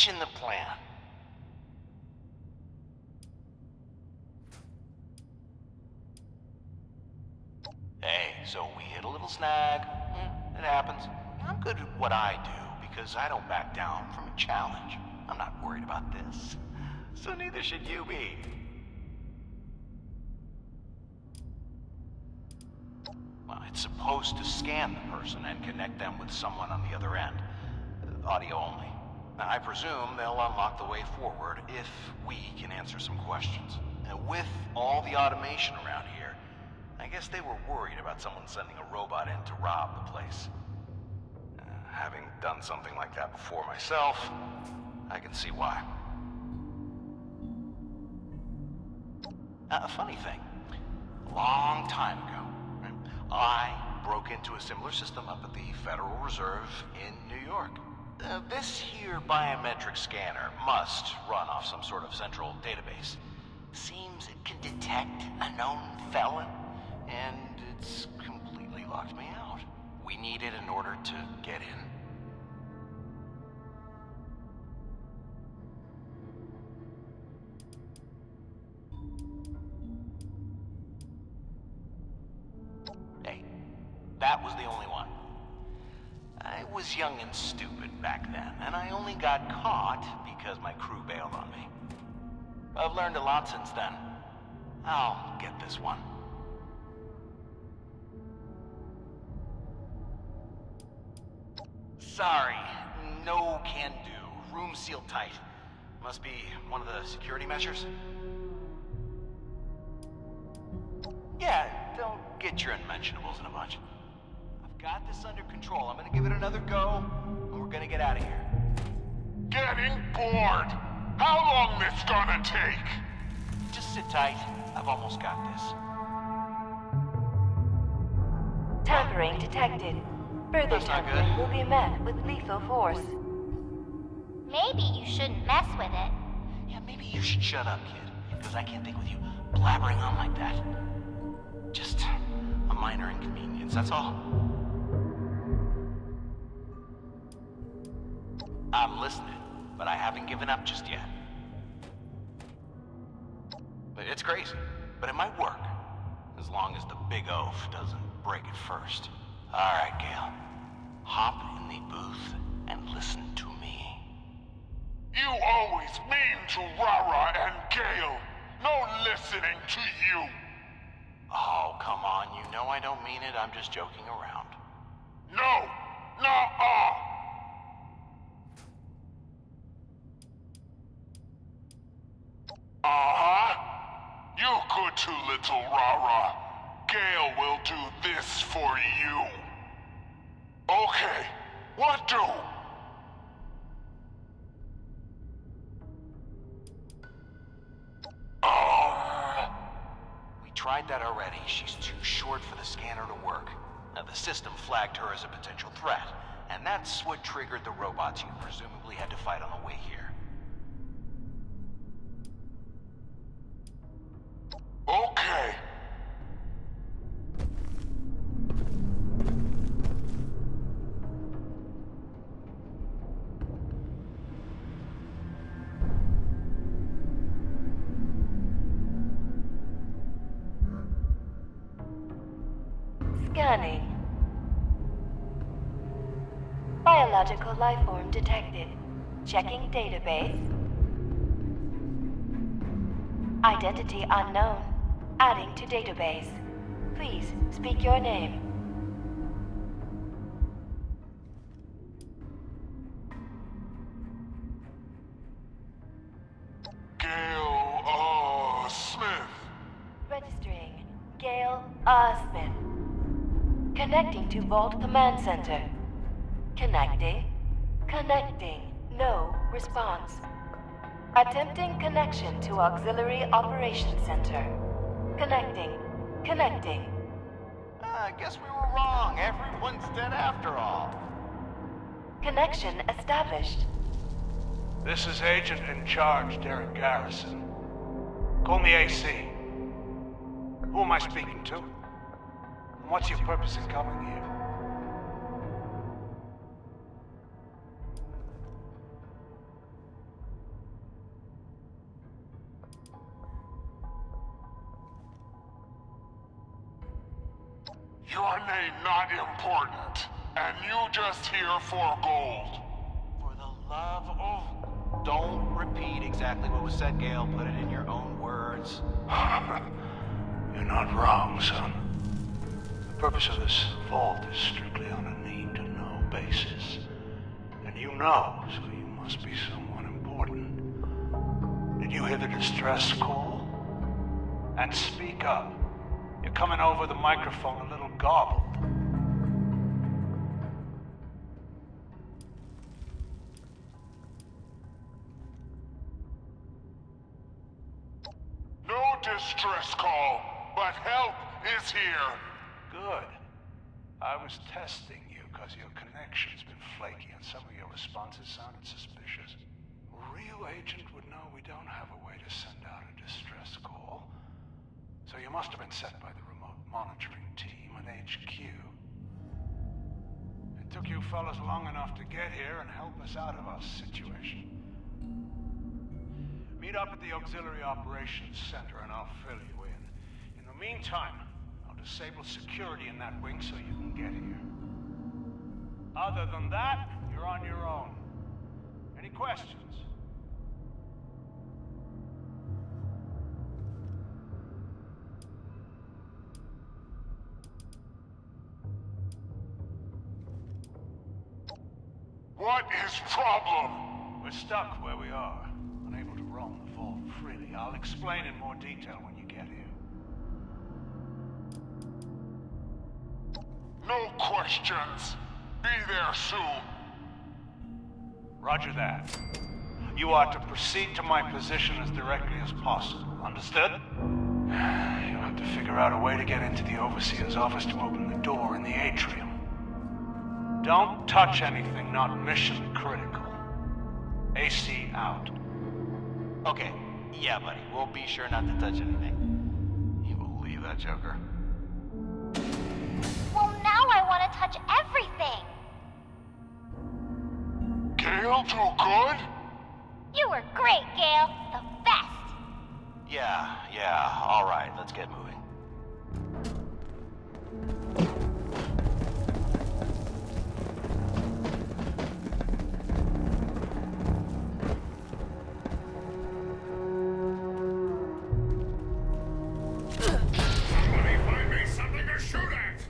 In the plan. Hey, so we hit a little snag. It happens. I'm good at what I do because I don't back down from a challenge. I'm not worried about this. So neither should you be. Well, it's supposed to scan the person and connect them with someone on the other end. Audio only. Now, I presume they'll unlock the way forward if we can answer some questions. And with all the automation around here, I guess they were worried about someone sending a robot in to rob the place. Having done something like that before myself, I can see why. A funny thing, a long time ago, I broke into a similar system up at the Federal Reserve in New York. This here biometric scanner must run off some sort of central database. Seems it can detect a known felon, and it's completely locked me out. We need it in order to get in. Hey, that was the only one. I was young and stupid back then, and I only got caught because my crew bailed on me. I've learned a lot since then. I'll get this one. Sorry, no can do. Room sealed tight. Must be one of the security measures. Yeah, don't get your unmentionables in a bunch. Got this under control. I'm gonna give it another go, and we're gonna get out of here.
Getting bored. How long this gonna take?
Just sit tight. I've almost got this.
Tampering detected. Further tampering will be met with lethal force.
Maybe you shouldn't mess with it.
Yeah, maybe you should shut up, kid. because I can't think with you blabbering on like that. Just a minor inconvenience, that's all. I'm listening, but I haven't given up just yet. It's crazy, but it might work. As long as the big oaf doesn't break it first. Alright, Gale. Hop in the booth and listen to me.
You always mean to Rara and Gale. No listening to you.
Oh, come on. You know I don't mean it. I'm just joking around.
No! Nuh-uh! Uh-huh. You good too, little Rara. Gale will do this for you. Okay, what do?
We tried that already. She's too short for the scanner to work. Now, the system flagged her as a potential threat, and that's what triggered the robots you presumably had to fight on the way here.
Okay.
Scanning. Biological life form detected. Checking database. Identity unknown. Adding to database. Please speak your name.
Gale, Smith.
Registering. Gale, Smith. Connecting to Vault Command Center. Connecting. Connecting. No response. Attempting connection to Auxiliary Operations Center. Connecting. Connecting.
I guess we were wrong. Everyone's dead after all.
Connection established.
This is Agent in Charge, Derek Garrison. Call me AC. Who am I speaking to? And what's your purpose in coming here?
Your name not important, and you just here for gold.
For the love of... Don't repeat exactly what was said, Gale. Put it in your own words.
You're not wrong, son. The purpose of this vault is strictly on a need-to-know basis. And you know, so you must be someone important. Did you hear the distress call? And speak up. You're coming over the microphone a little garbled.
No distress call, but help is here.
Good. I was testing you because your connection's been flaky and some of your responses sounded suspicious. A real agent would know we don't have a way to send out a distress call. So you must have been sent by the remote monitoring team at HQ. It took you fellas long enough to get here and help us out of our situation. Meet up at the Auxiliary Operations Center and I'll fill you in. In the meantime, I'll disable security in that wing so you can get here. Other than that, you're on your own. Any questions?
What is problem?
We're stuck where we are, unable to roam the vault freely. I'll explain in more detail when you get here.
No questions. Be there soon.
Roger that. You are to proceed to my position as directly as possible. Understood? You'll have to figure out a way to get into the Overseer's office to open the door in the atrium. Don't touch anything not mission critical. AC out.
Okay, Yeah, buddy. We'll be sure not to touch anything. You believe that, Joker?
Well, now I want to touch everything.
Gale, too good?
You were great, Gale. The best.
Yeah, alright, let's get moving.
Somebody find me something to shoot at!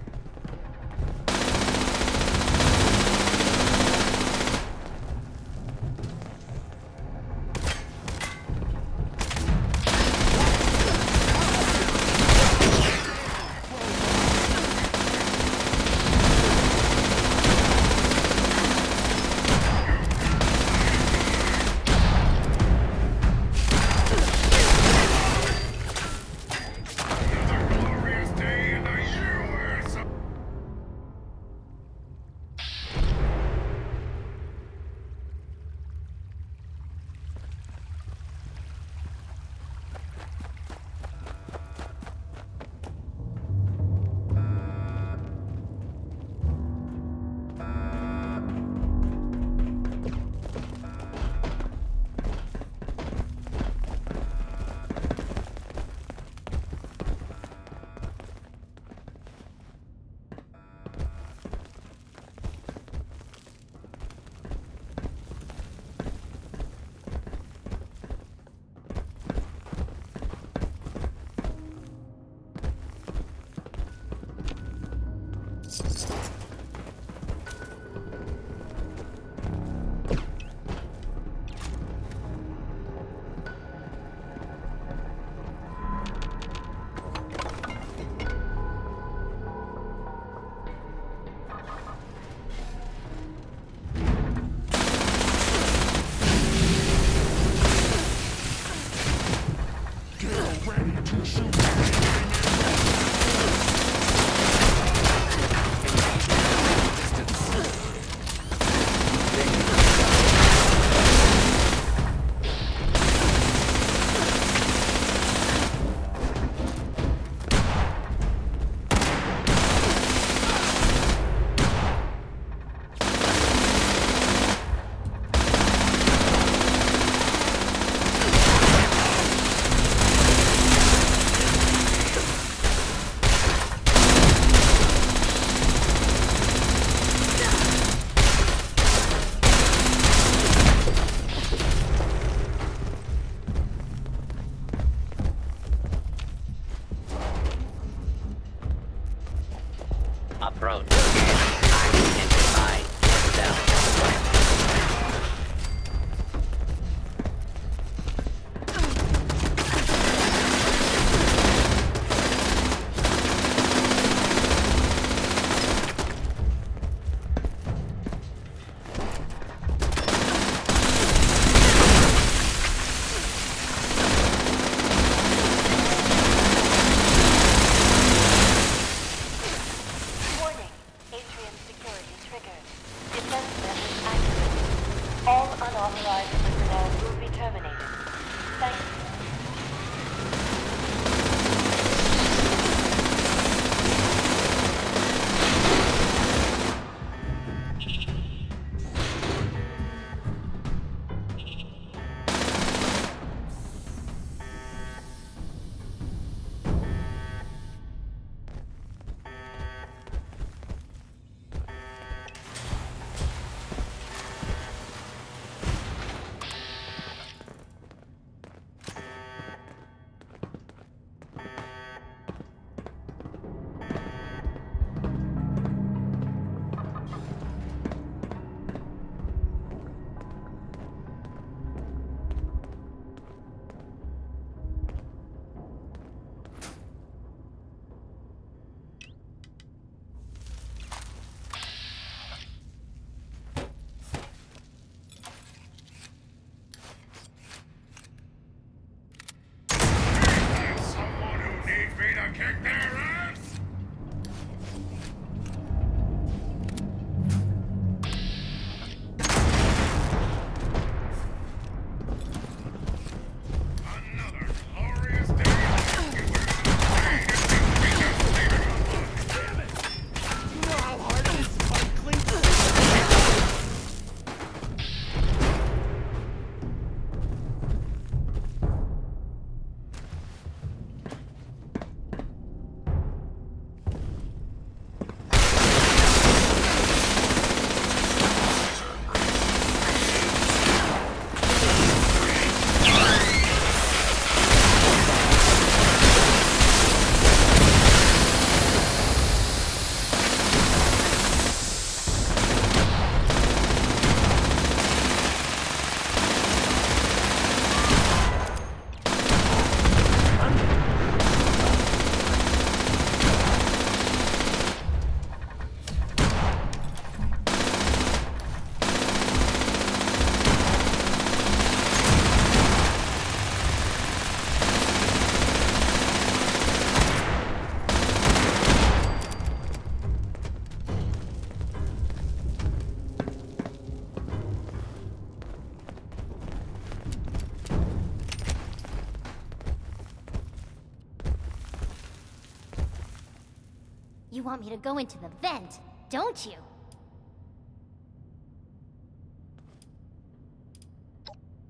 You want me to go into the vent, don't you?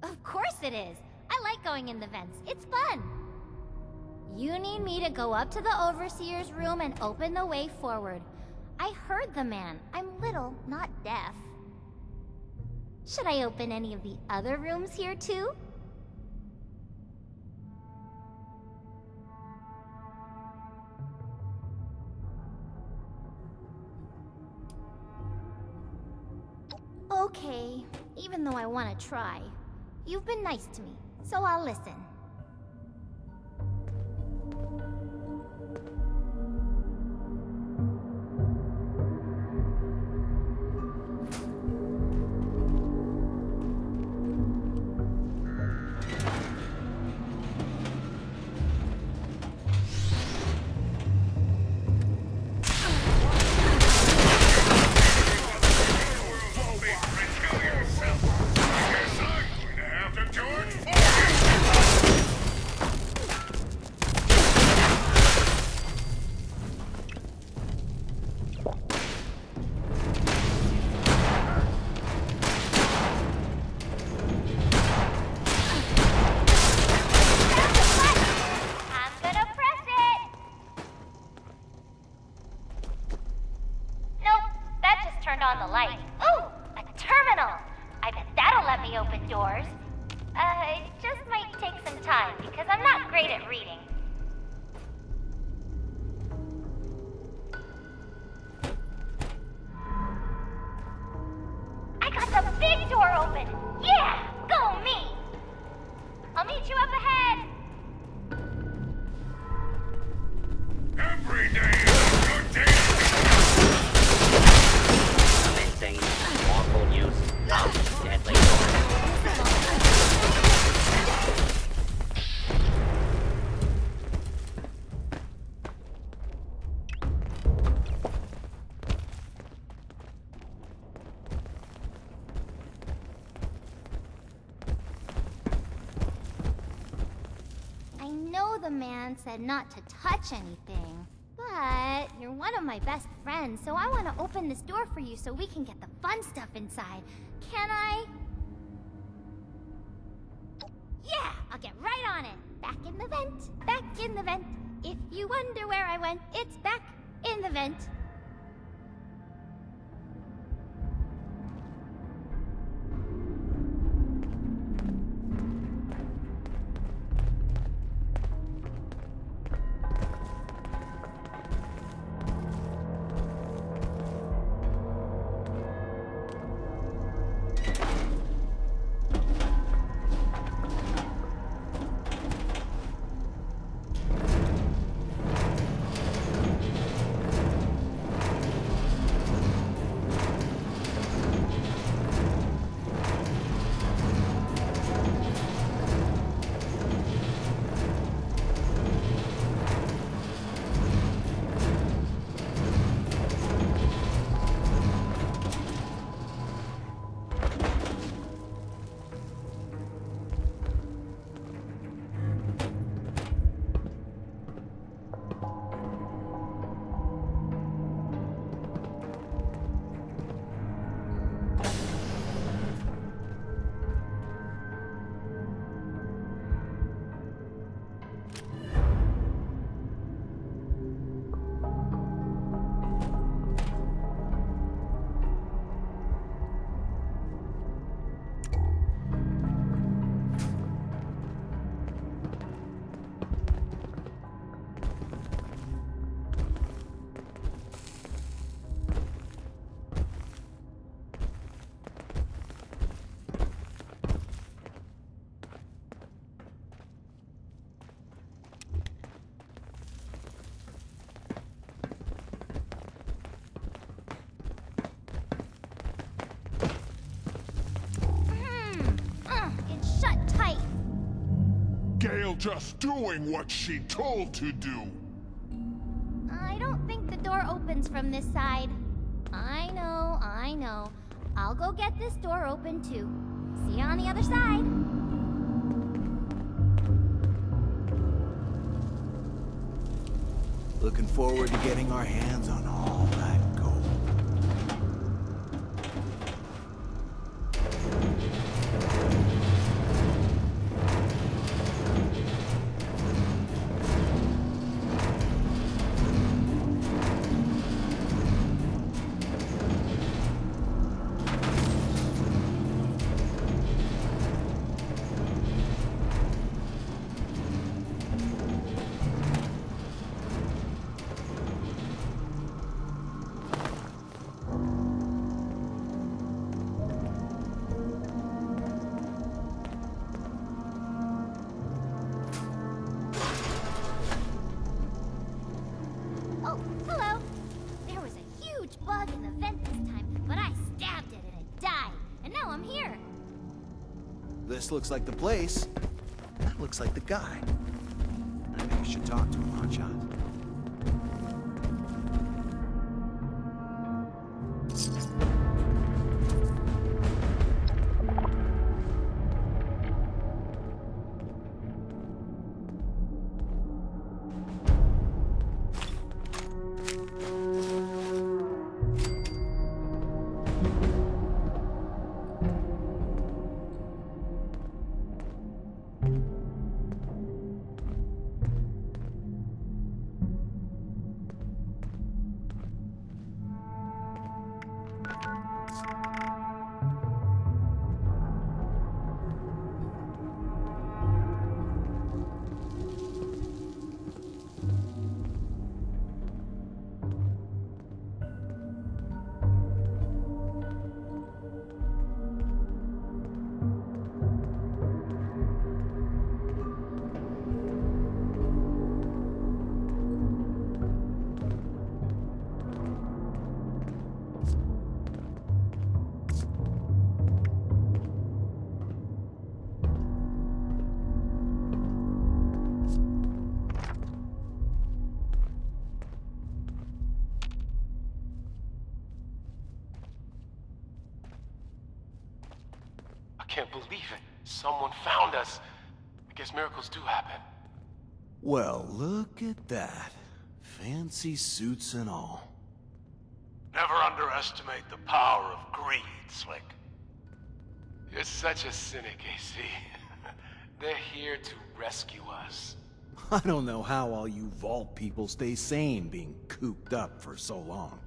Of course it is. I like going in the vents. It's fun. You need me to go up to the Overseer's room and open the way forward. I heard the man. I'm little, not deaf. Should I open any of the other rooms here too? Okay, even though I want to try. You've been nice to me, so I'll listen. The man said not to touch anything. But you're one of my best friends, so I want to open this door for you so we can get the fun stuff inside. Can I? Yeah, I'll get right on it. Back in the vent, back in the vent. If you wonder where I went, it's back in the vent.
Gale just doing what she told to do.
I don't think the door opens from this side. I know. I'll go get this door open too. See you on the other side.
Looking forward to getting our hands on all that gold.
Oh, hello. There was a huge bug in the vent this time, but I stabbed it and it died. And now I'm here.
This looks like the place. That looks like the guy. I think we should talk to him, Hotshot.
I can't believe it. Someone found us. I guess miracles do happen.
Well, look at that. Fancy suits and all.
Never underestimate the power of greed, Slick. You're such a cynic, AC. They're here to rescue us.
I don't know how all you vault people stay sane being cooped up for so long.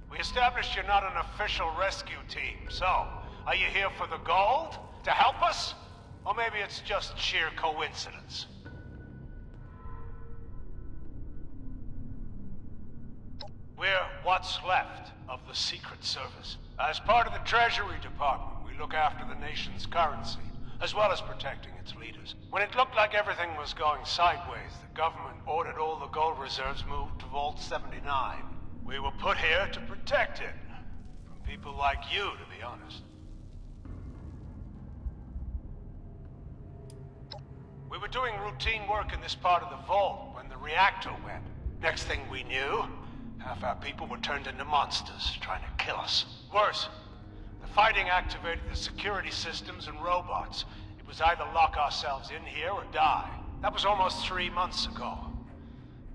We established you're not an official rescue team, so are you here for the gold? To help us? Or maybe it's just sheer coincidence? We're what's left of the Secret Service. As part of the Treasury Department, we look after the nation's currency, as well as protecting its leaders. When it looked like everything was going sideways, the government ordered all the gold reserves moved to Vault 79. We were put here to protect it. From people like you, to be honest. We were doing routine work in this part of the vault when the reactor went. Next thing we knew, half our people were turned into monsters, trying to kill us. Worse, the fighting activated the security systems and robots. It was either lock ourselves in here or die. That was almost 3 months ago.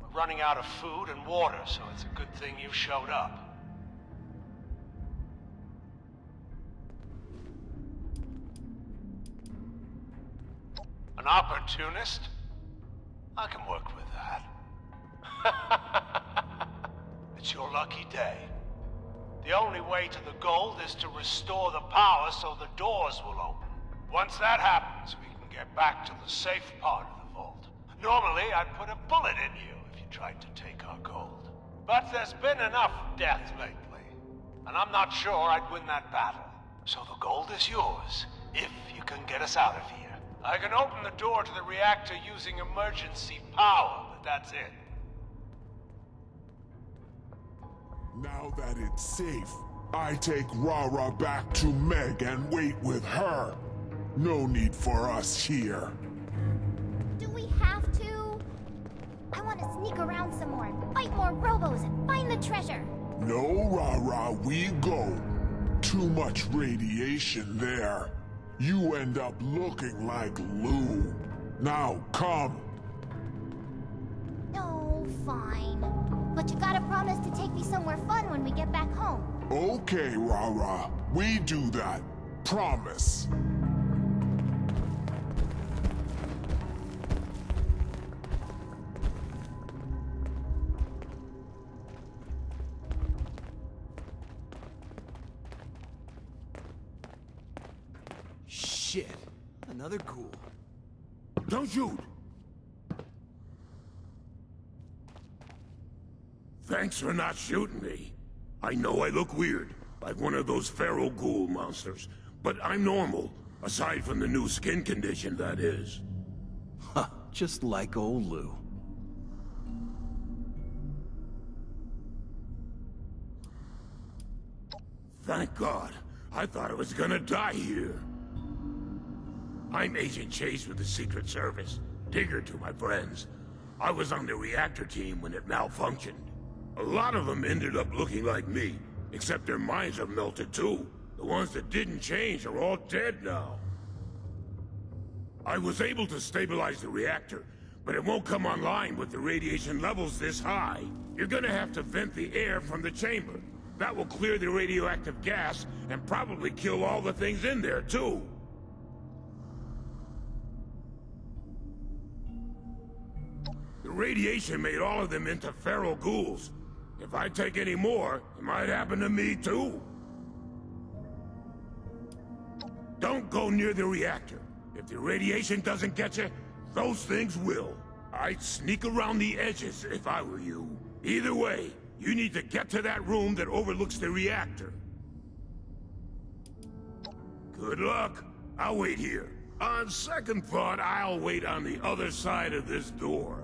We're running out of food and water, so it's a good thing you showed up. An opportunist? I can work with that. It's your lucky day. The only way to the gold is to restore the power so the doors will open. Once that happens, we can get back to the safe part of the vault. Normally, I'd put a bullet in you if you tried to take our gold. But there's been enough death lately, and I'm not sure I'd win that battle. So the gold is yours, if you can get us out of here. I can open the door to the reactor using emergency power, but that's it.
Now that it's safe, I take Rara back to Meg and wait with her. No need for us here.
Do we have to? I want to sneak around some more and fight more robos and find the treasure.
No, Rara, we go. Too much radiation there. You end up looking like Lou. Now, come.
No. Oh, fine. But you gotta promise to take me somewhere fun when we get back home.
Okay, Rara. We do that. Promise.
Shit. Another ghoul.
Don't shoot!
Thanks for not shooting me. I know I look weird, like one of those feral ghoul monsters, but I'm normal, aside from the new skin condition, that is.
Huh, just like old Lou.
Thank God. I thought I was gonna die here. I'm Agent Chase with the Secret Service. Digger to my friends. I was on the reactor team when it malfunctioned. A lot of them ended up looking like me, except their minds have melted too. The ones that didn't change are all dead now. I was able to stabilize the reactor, but it won't come online with the radiation levels this high. You're gonna have to vent the air from the chamber. That will clear the radioactive gas and probably kill all the things in there too. The radiation made all of them into feral ghouls. If I take any more, it might happen to me too. Don't go near the reactor. If the radiation doesn't get you, those things will. I'd sneak around the edges if I were you. Either way, you need to get to that room that overlooks the reactor. Good luck. I'll wait here. On second thought, I'll wait on the other side of this door.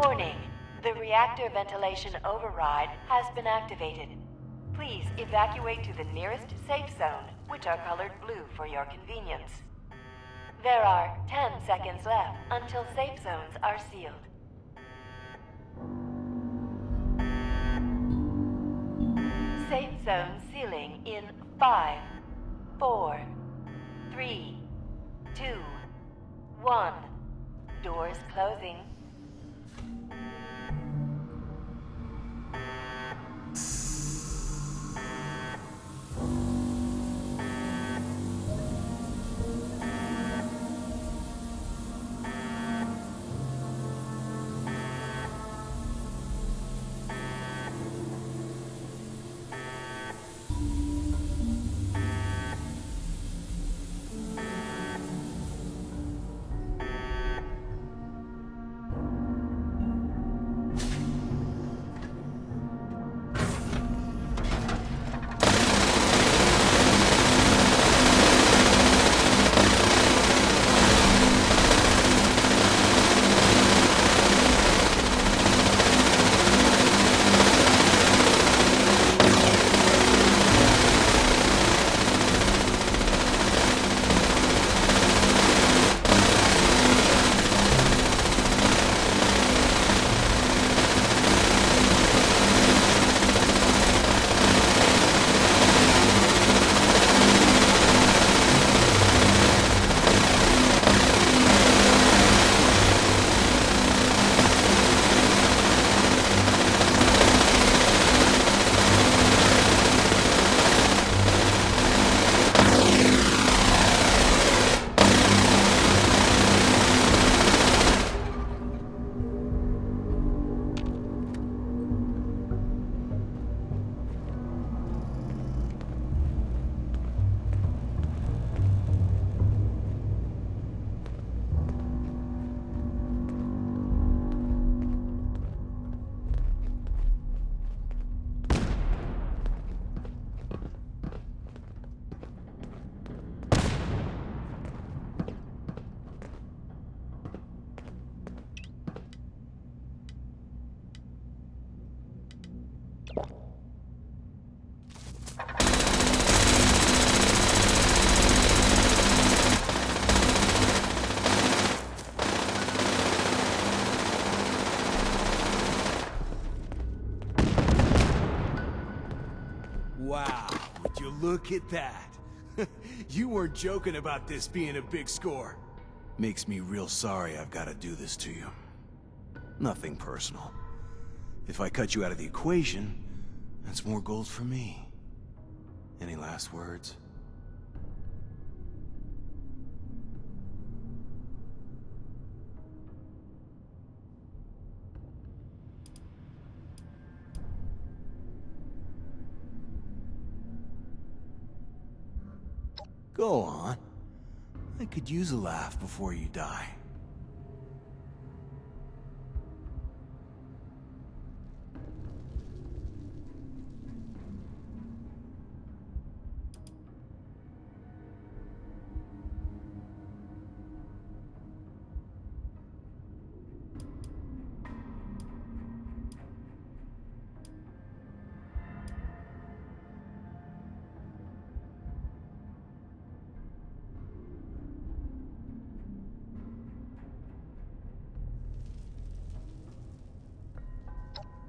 Warning. The reactor ventilation override has been activated. Please evacuate to the nearest safe zone, which are colored blue for your convenience. There are 10 seconds left until safe zones are sealed. Safe zone sealing in 5, 4, 3, 2, 1. Doors closing.
Wow, would you look at that? You weren't joking about this being a big score. Makes me real sorry I've got to do this to you. Nothing personal. If I cut you out of the equation, that's more gold for me. Any last words? Go on. I could use a laugh before you die.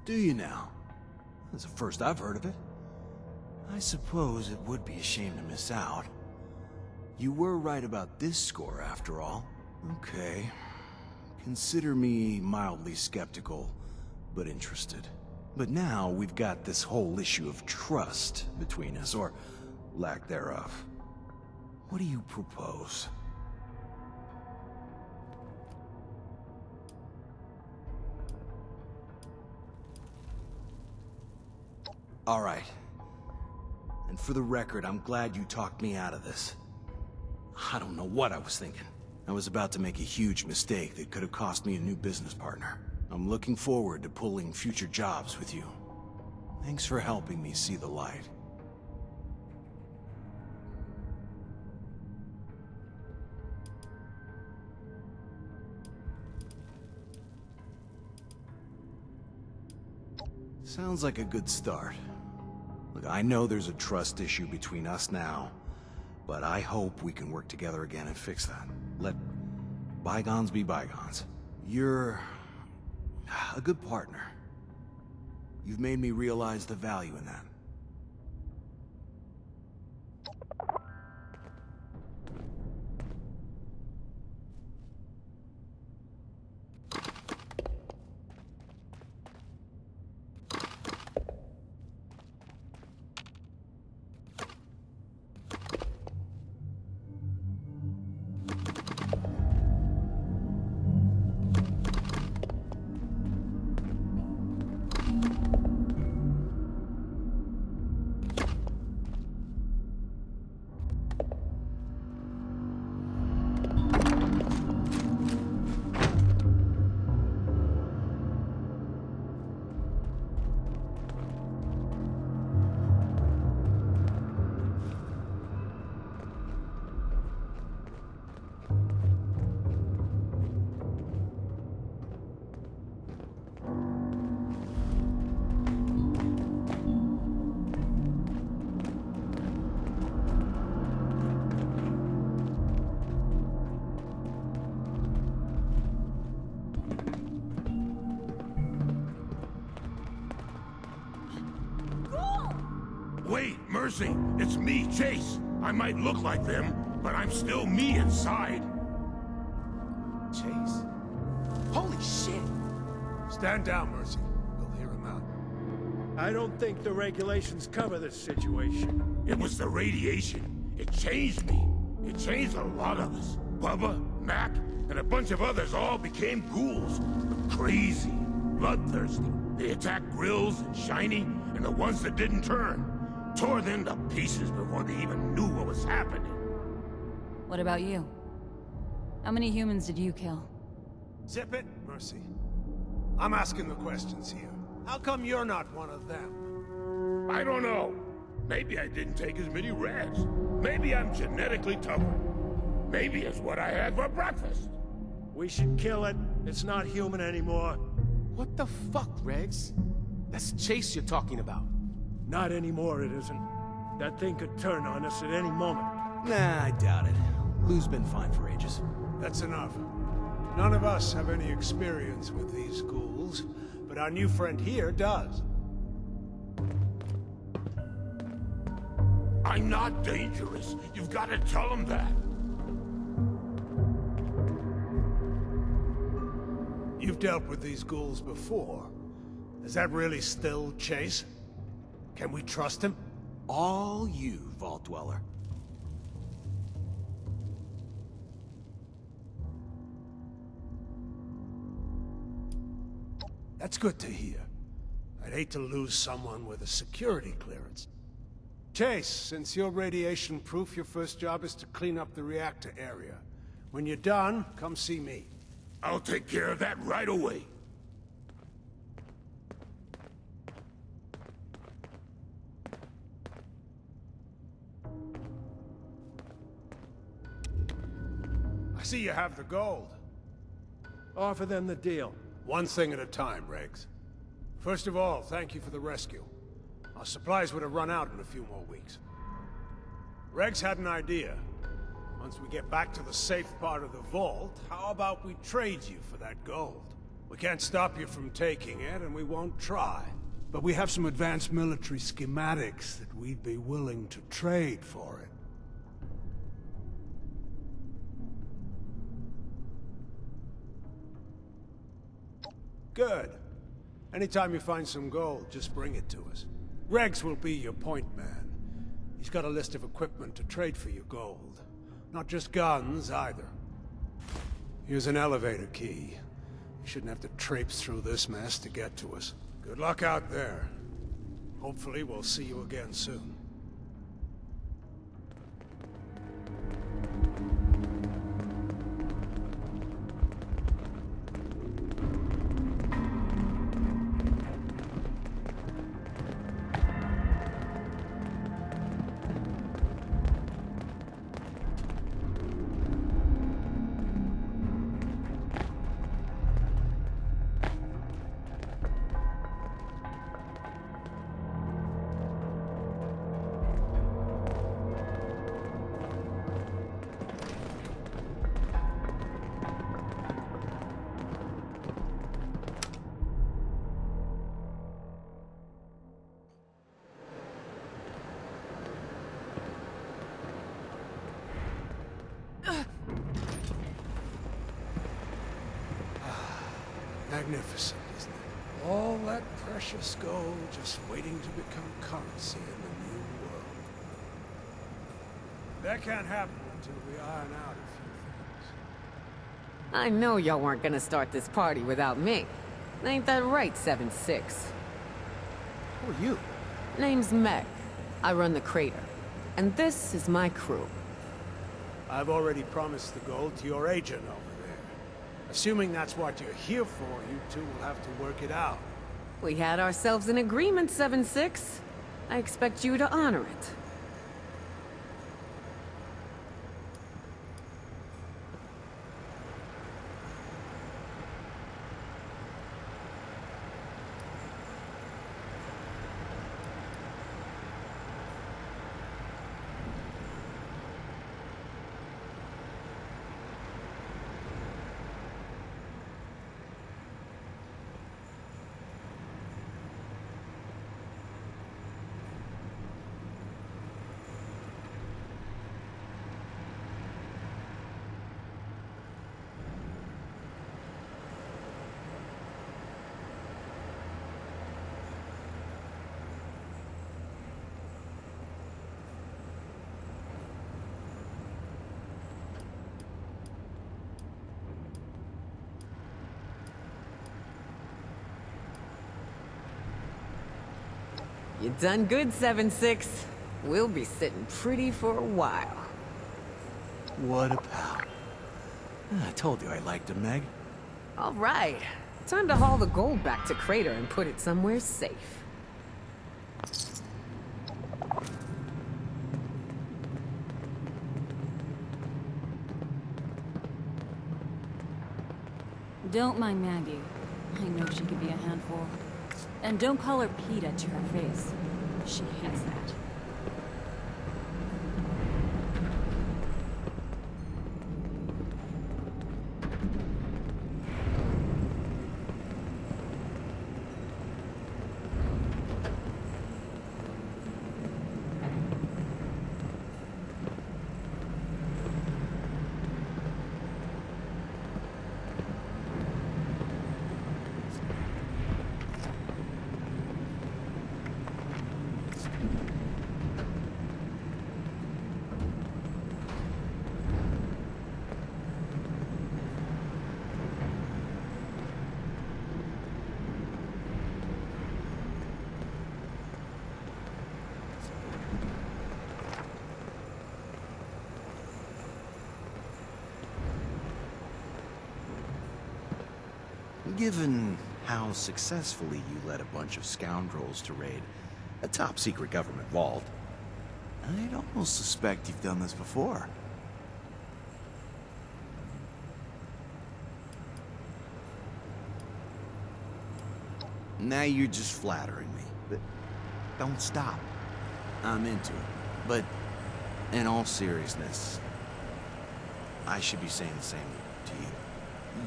Do you now? That's the first I've heard of it. I suppose it would be a shame to miss out. You were right about this score, after all. Okay. Consider me mildly skeptical, but interested. But now we've got this whole issue of trust between us, or lack thereof. What do you propose? All right. And for the record, I'm glad you talked me out of this. I don't know what I was thinking. I was about to make a huge mistake that could have cost me a new business partner. I'm looking forward to pulling future jobs with you. Thanks for helping me see the light. Sounds like a good start. Look, I know there's a trust issue between us now, but I hope we can work together again and fix that. Let bygones be bygones. You're a good partner. You've made me realize the value in that.
Wait, Mercy! It's me, Chase! I might look like them, but I'm still me inside.
Chase? Holy shit! Stand down, Mercy. We'll hear him out.
I don't think the regulations cover this situation.
It was the radiation. It changed me. It changed a lot of us. Bubba, Mac, and a bunch of others all became ghouls. Crazy, bloodthirsty. They attacked Grills and Shiny, and the ones that didn't turn. Tore them to pieces before they even knew what was happening.
What about you? How many humans did you kill?
Zip it, Mercy. I'm asking the questions here. How come you're not one of them?
I don't know. Maybe I didn't take as many reds. Maybe I'm genetically tougher. Maybe it's what I had for breakfast.
We should kill it. It's not human anymore.
What the fuck, Regs? That's Chase you're talking about.
Not anymore, it isn't. That thing could turn on us at any moment.
Nah, I doubt it. Lou's been fine for ages.
That's enough. None of us have any experience with these ghouls, but our new friend here does.
I'm not dangerous. You've got to tell him that.
You've dealt with these ghouls before. Is that really still Chase? Can we trust him?
All you, Vault Dweller.
That's good to hear. I'd hate to lose someone with a security clearance. Chase, since you're radiation-proof, your first job is to clean up the reactor area. When you're done, come see me.
I'll take care of that right away.
I see you have the gold.
Offer them the deal.
One thing at a time, Regs. First of all, thank you for the rescue. Our supplies would have run out in a few more weeks. Regs had an idea. Once we get back to the safe part of the vault, how about we trade you for that gold? We can't stop you from taking it, and we won't try. But we have some advanced military schematics that we'd be willing to trade for it. Good. Anytime you find some gold, just bring it to us. Regs will be your point man. He's got a list of equipment to trade for your gold. Not just guns, either. Here's an elevator key. You shouldn't have to traipse through this mess to get to us. Good luck out there. Hopefully we'll see you again soon.
Magnificent, isn't it? All that precious gold just waiting to become currency in the new world. That can't happen until we iron out a few things.
I know y'all weren't gonna start this party without me. Ain't that right, 7-6?
Who are you?
Name's Meg. I run the crater. And this is my crew.
I've already promised the gold to your agent over there. Assuming that's what you're here for, you two will have to work it out.
We had ourselves an agreement, 7-6. I expect you to honor it. You done good, 7-6. We'll be sitting pretty for a while.
What a pal. I told you I liked him, Meg.
All right. Time to haul the gold back to Crater and put it somewhere safe.
Don't mind Maggie. I know she could be a handful. And don't call her Peta to her face. She hates that.
Given how successfully you led a bunch of scoundrels to raid a top-secret government vault, I'd almost suspect you've done this before. Now you're just flattering me, but don't stop. I'm into it. But in all seriousness, I should be saying the same to you.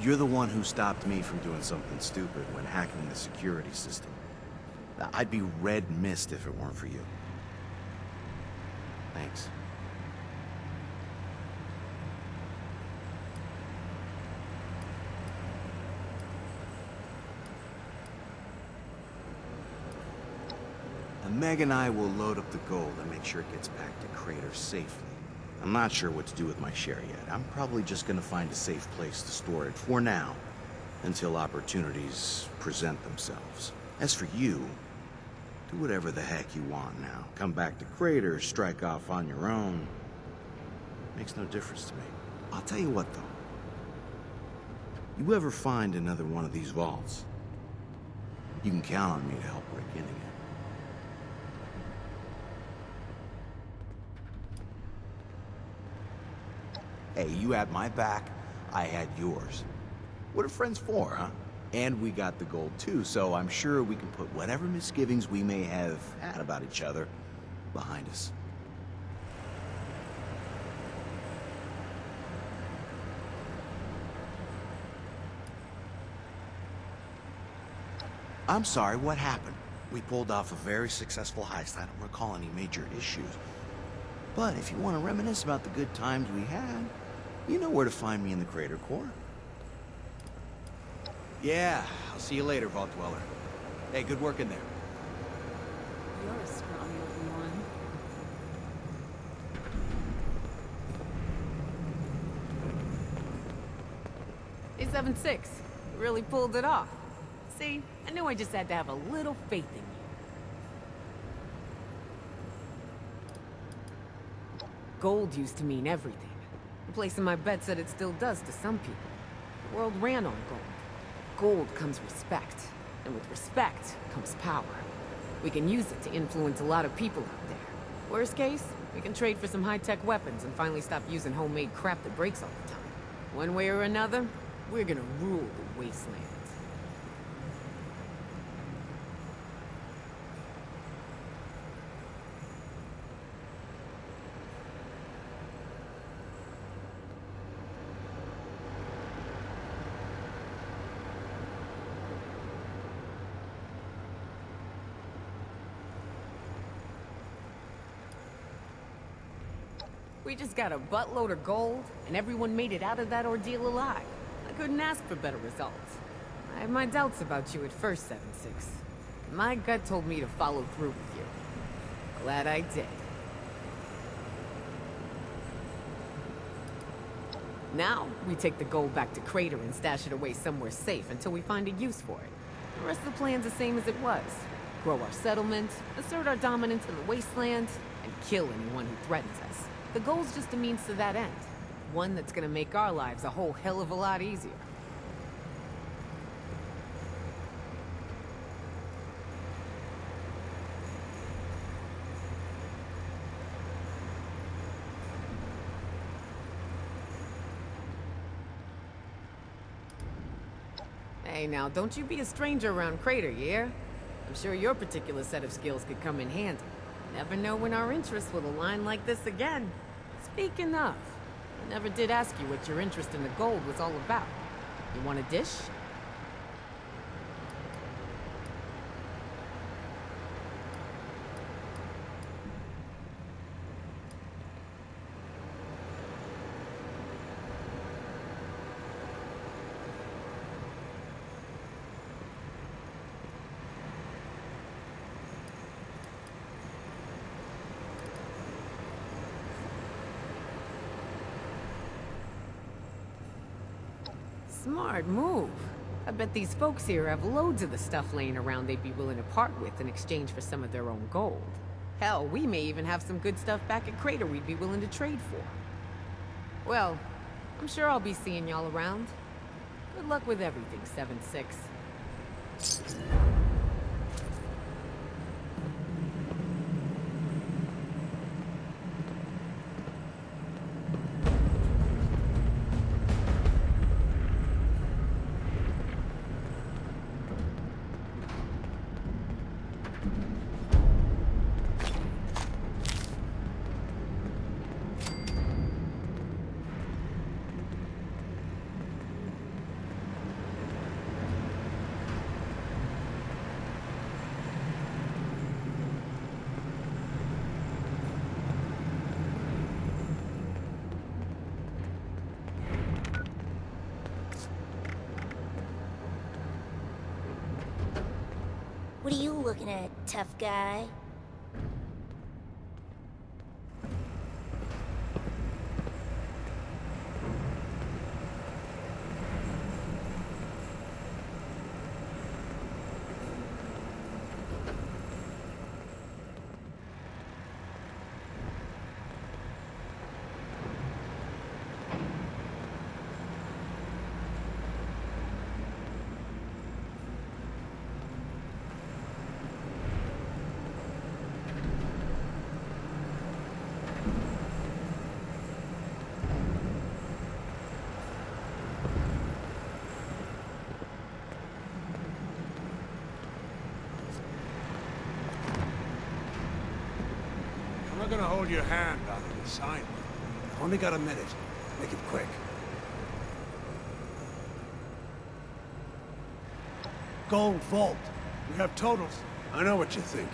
You're the one who stopped me from doing something stupid when hacking the security system. I'd be red mist if it weren't for you. Thanks. And Meg and I will load up the gold and make sure it gets back to Crater safely. I'm not sure what to do with my share yet. I'm probably just gonna find a safe place to store it for now, until opportunities present themselves. As for you, do whatever the heck you want now. Come back to Crater, strike off on your own. Makes no difference to me. I'll tell you what, though. You ever find another one of these vaults, you can count on me to help break in again. Hey, you had my back, I had yours. What are friends for, huh? And we got the gold too, so I'm sure we can put whatever misgivings we may have had about each other behind us. I'm sorry, what happened? We pulled off a very successful heist. I don't recall any major issues. But if you want to reminisce about the good times we had, you know where to find me in the Crater Core. Yeah, I'll see you later, Vault Dweller. Hey, good work in there.
You're a scrawny looking one.
Hey, 7-6. You really pulled it off. See, I knew I just had to have a little faith in you. Gold used to mean everything. Placing my bet said it still does to some people. The world ran on gold. Gold comes respect. And with respect comes power. We can use it to influence a lot of people out there. Worst case, we can trade for some high-tech weapons and finally stop using homemade crap that breaks all the time. One way or another, we're gonna rule the wasteland. We just got a buttload of gold, and everyone made it out of that ordeal alive. I couldn't ask for better results. I had my doubts about you at first, 7-6. My gut told me to follow through with you. Glad I did. Now, we take the gold back to Crater and stash it away somewhere safe until we find a use for it. The rest of the plan's the same as it was. Grow our settlement, assert our dominance in the wasteland, and kill anyone who threatens us. The goal's just a means to that end. One that's gonna make our lives a whole hell of a lot easier. Hey now, don't you be a stranger around Crater, yeah? I'm sure your particular set of skills could come in handy. Never know when our interests will align like this again. Speaking of, I never did ask you what your interest in the gold was all about. You want a dish? Smart move. I bet these folks here have loads of the stuff laying around they'd be willing to part with in exchange for some of their own gold. Hell, we may even have some good stuff back at Crater we'd be willing to trade for. Well, I'm sure I'll be seeing y'all around. Good luck with everything, 7-6.
What are you looking at, tough guy?
I'm not gonna hold your hand on the assignment. I've only got a minute. Make it quick. Gold vault. We have totals. I know what you're thinking.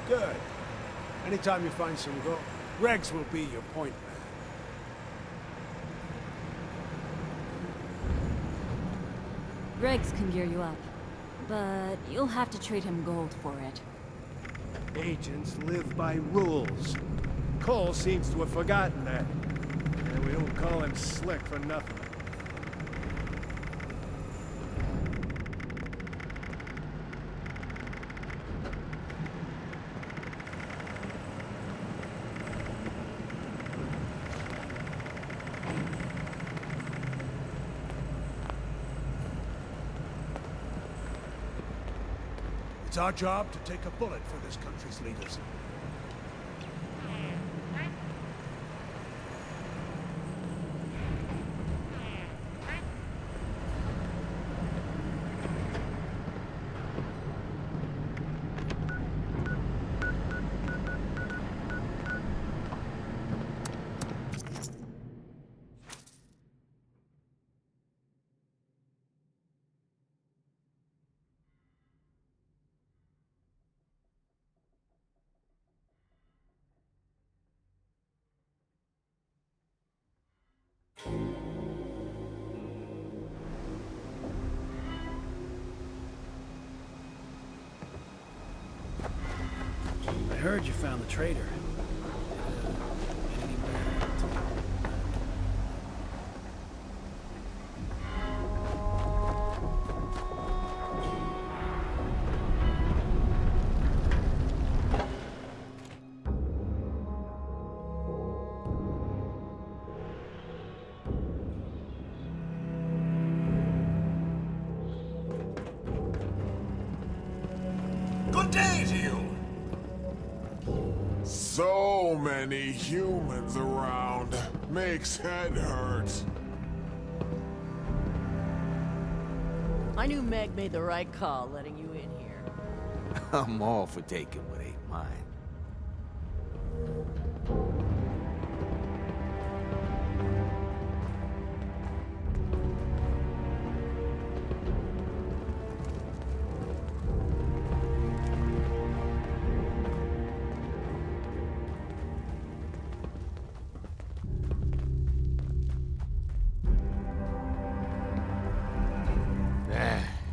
Good. Anytime you find some gold, Regs will be your point man.
Greggs can gear you up, but you'll have to trade him gold for it.
Agents live by rules. Cole seems to have forgotten that. And we don't call him Slick for nothing.
It's our job to take a bullet for this country's leaders.
I heard you found the traitor.
Good day to you! So many humans around. Makes head hurt.
I knew Meg made the right call letting you in here.
I'm all for taking what ain't mine.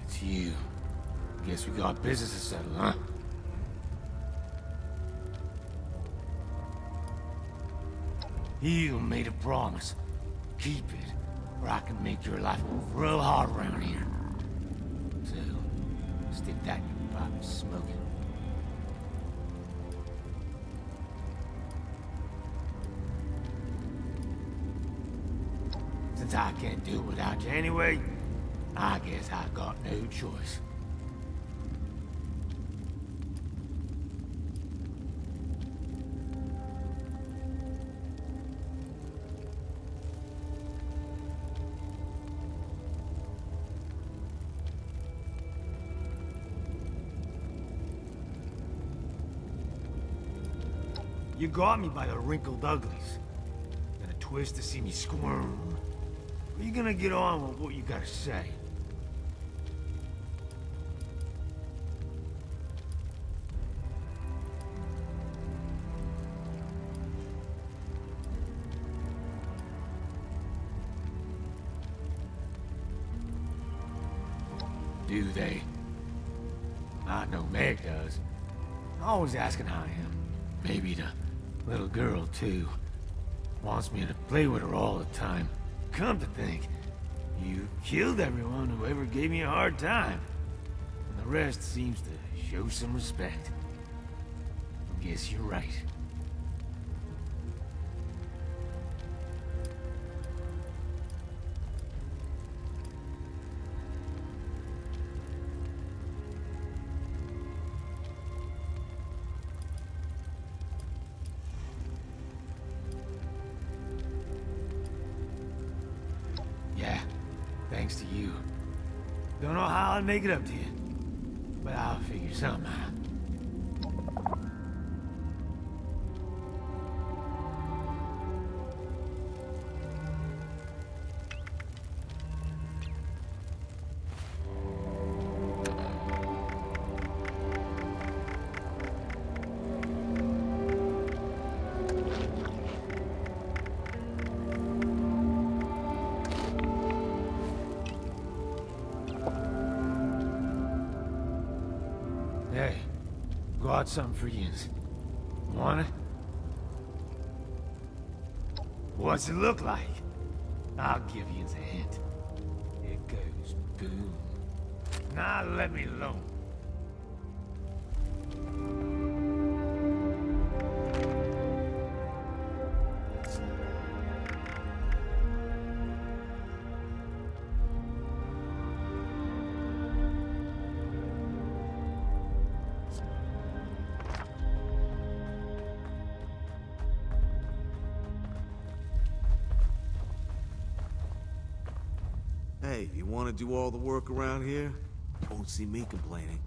It's you. Guess we got business to settle, huh? You made a promise. Keep it, or I can make your life real hard around here. So, stick that in your pipe and smoke it. Since I can't do it without you anyway, I guess I got no choice. You got me by the wrinkled uglies. And a twist to see me squirm. Are you gonna get on with what you gotta say? Do they? I know Meg does. Always asking how I am. Maybe the little girl, too. Wants me to play with her all the time. Come to think, you killed everyone who ever gave me a hard time. And the rest seems to show some respect. I guess you're right. Yeah, thanks to you. Don't know how I'll make it up to you, but I'll figure something out. Hey, got something for you. Want it? What's it look like? I'll give you a hint. It goes boom. Now let me alone.
Hey, you want to do all the work around here? Won't see me complaining.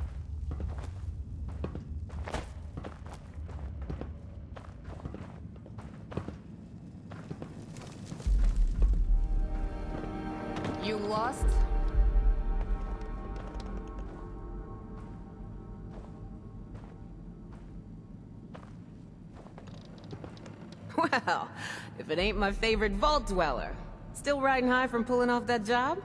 You lost?
Well, if it ain't my favorite vault dweller. Still riding high from pulling off that job?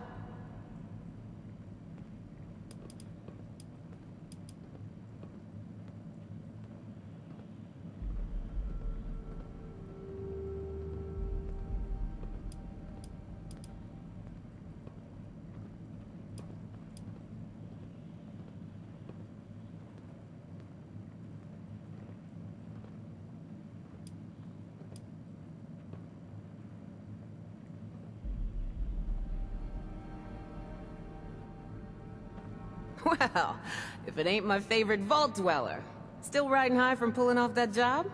Well, if it ain't my favorite vault dweller. Still riding high from pulling off that job?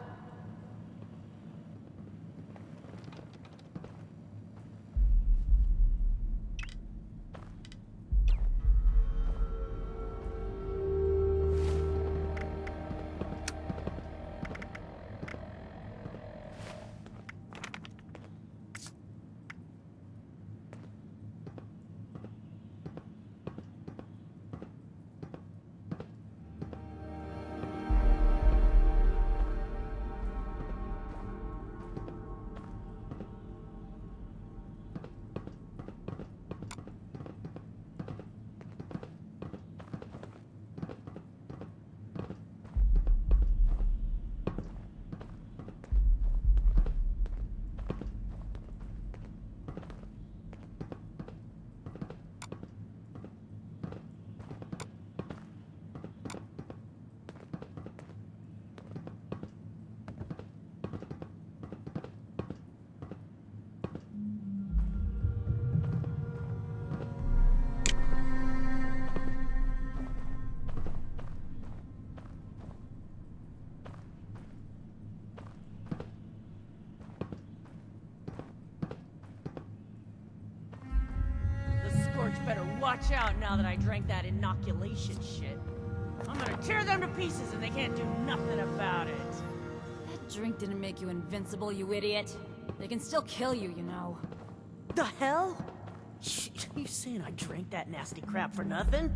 Better watch out now that I drank that inoculation shit. I'm gonna tear them to pieces and they can't do nothing about it.
That drink didn't make you invincible, you idiot. They can still kill you, you know.
The hell? You saying I drank that nasty crap for nothing?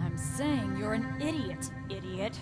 I'm saying you're an idiot, idiot.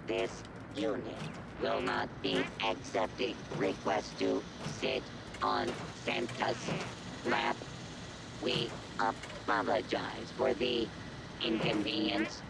This unit will not be accepting requests to sit on Santa's lap. We apologize for the inconvenience.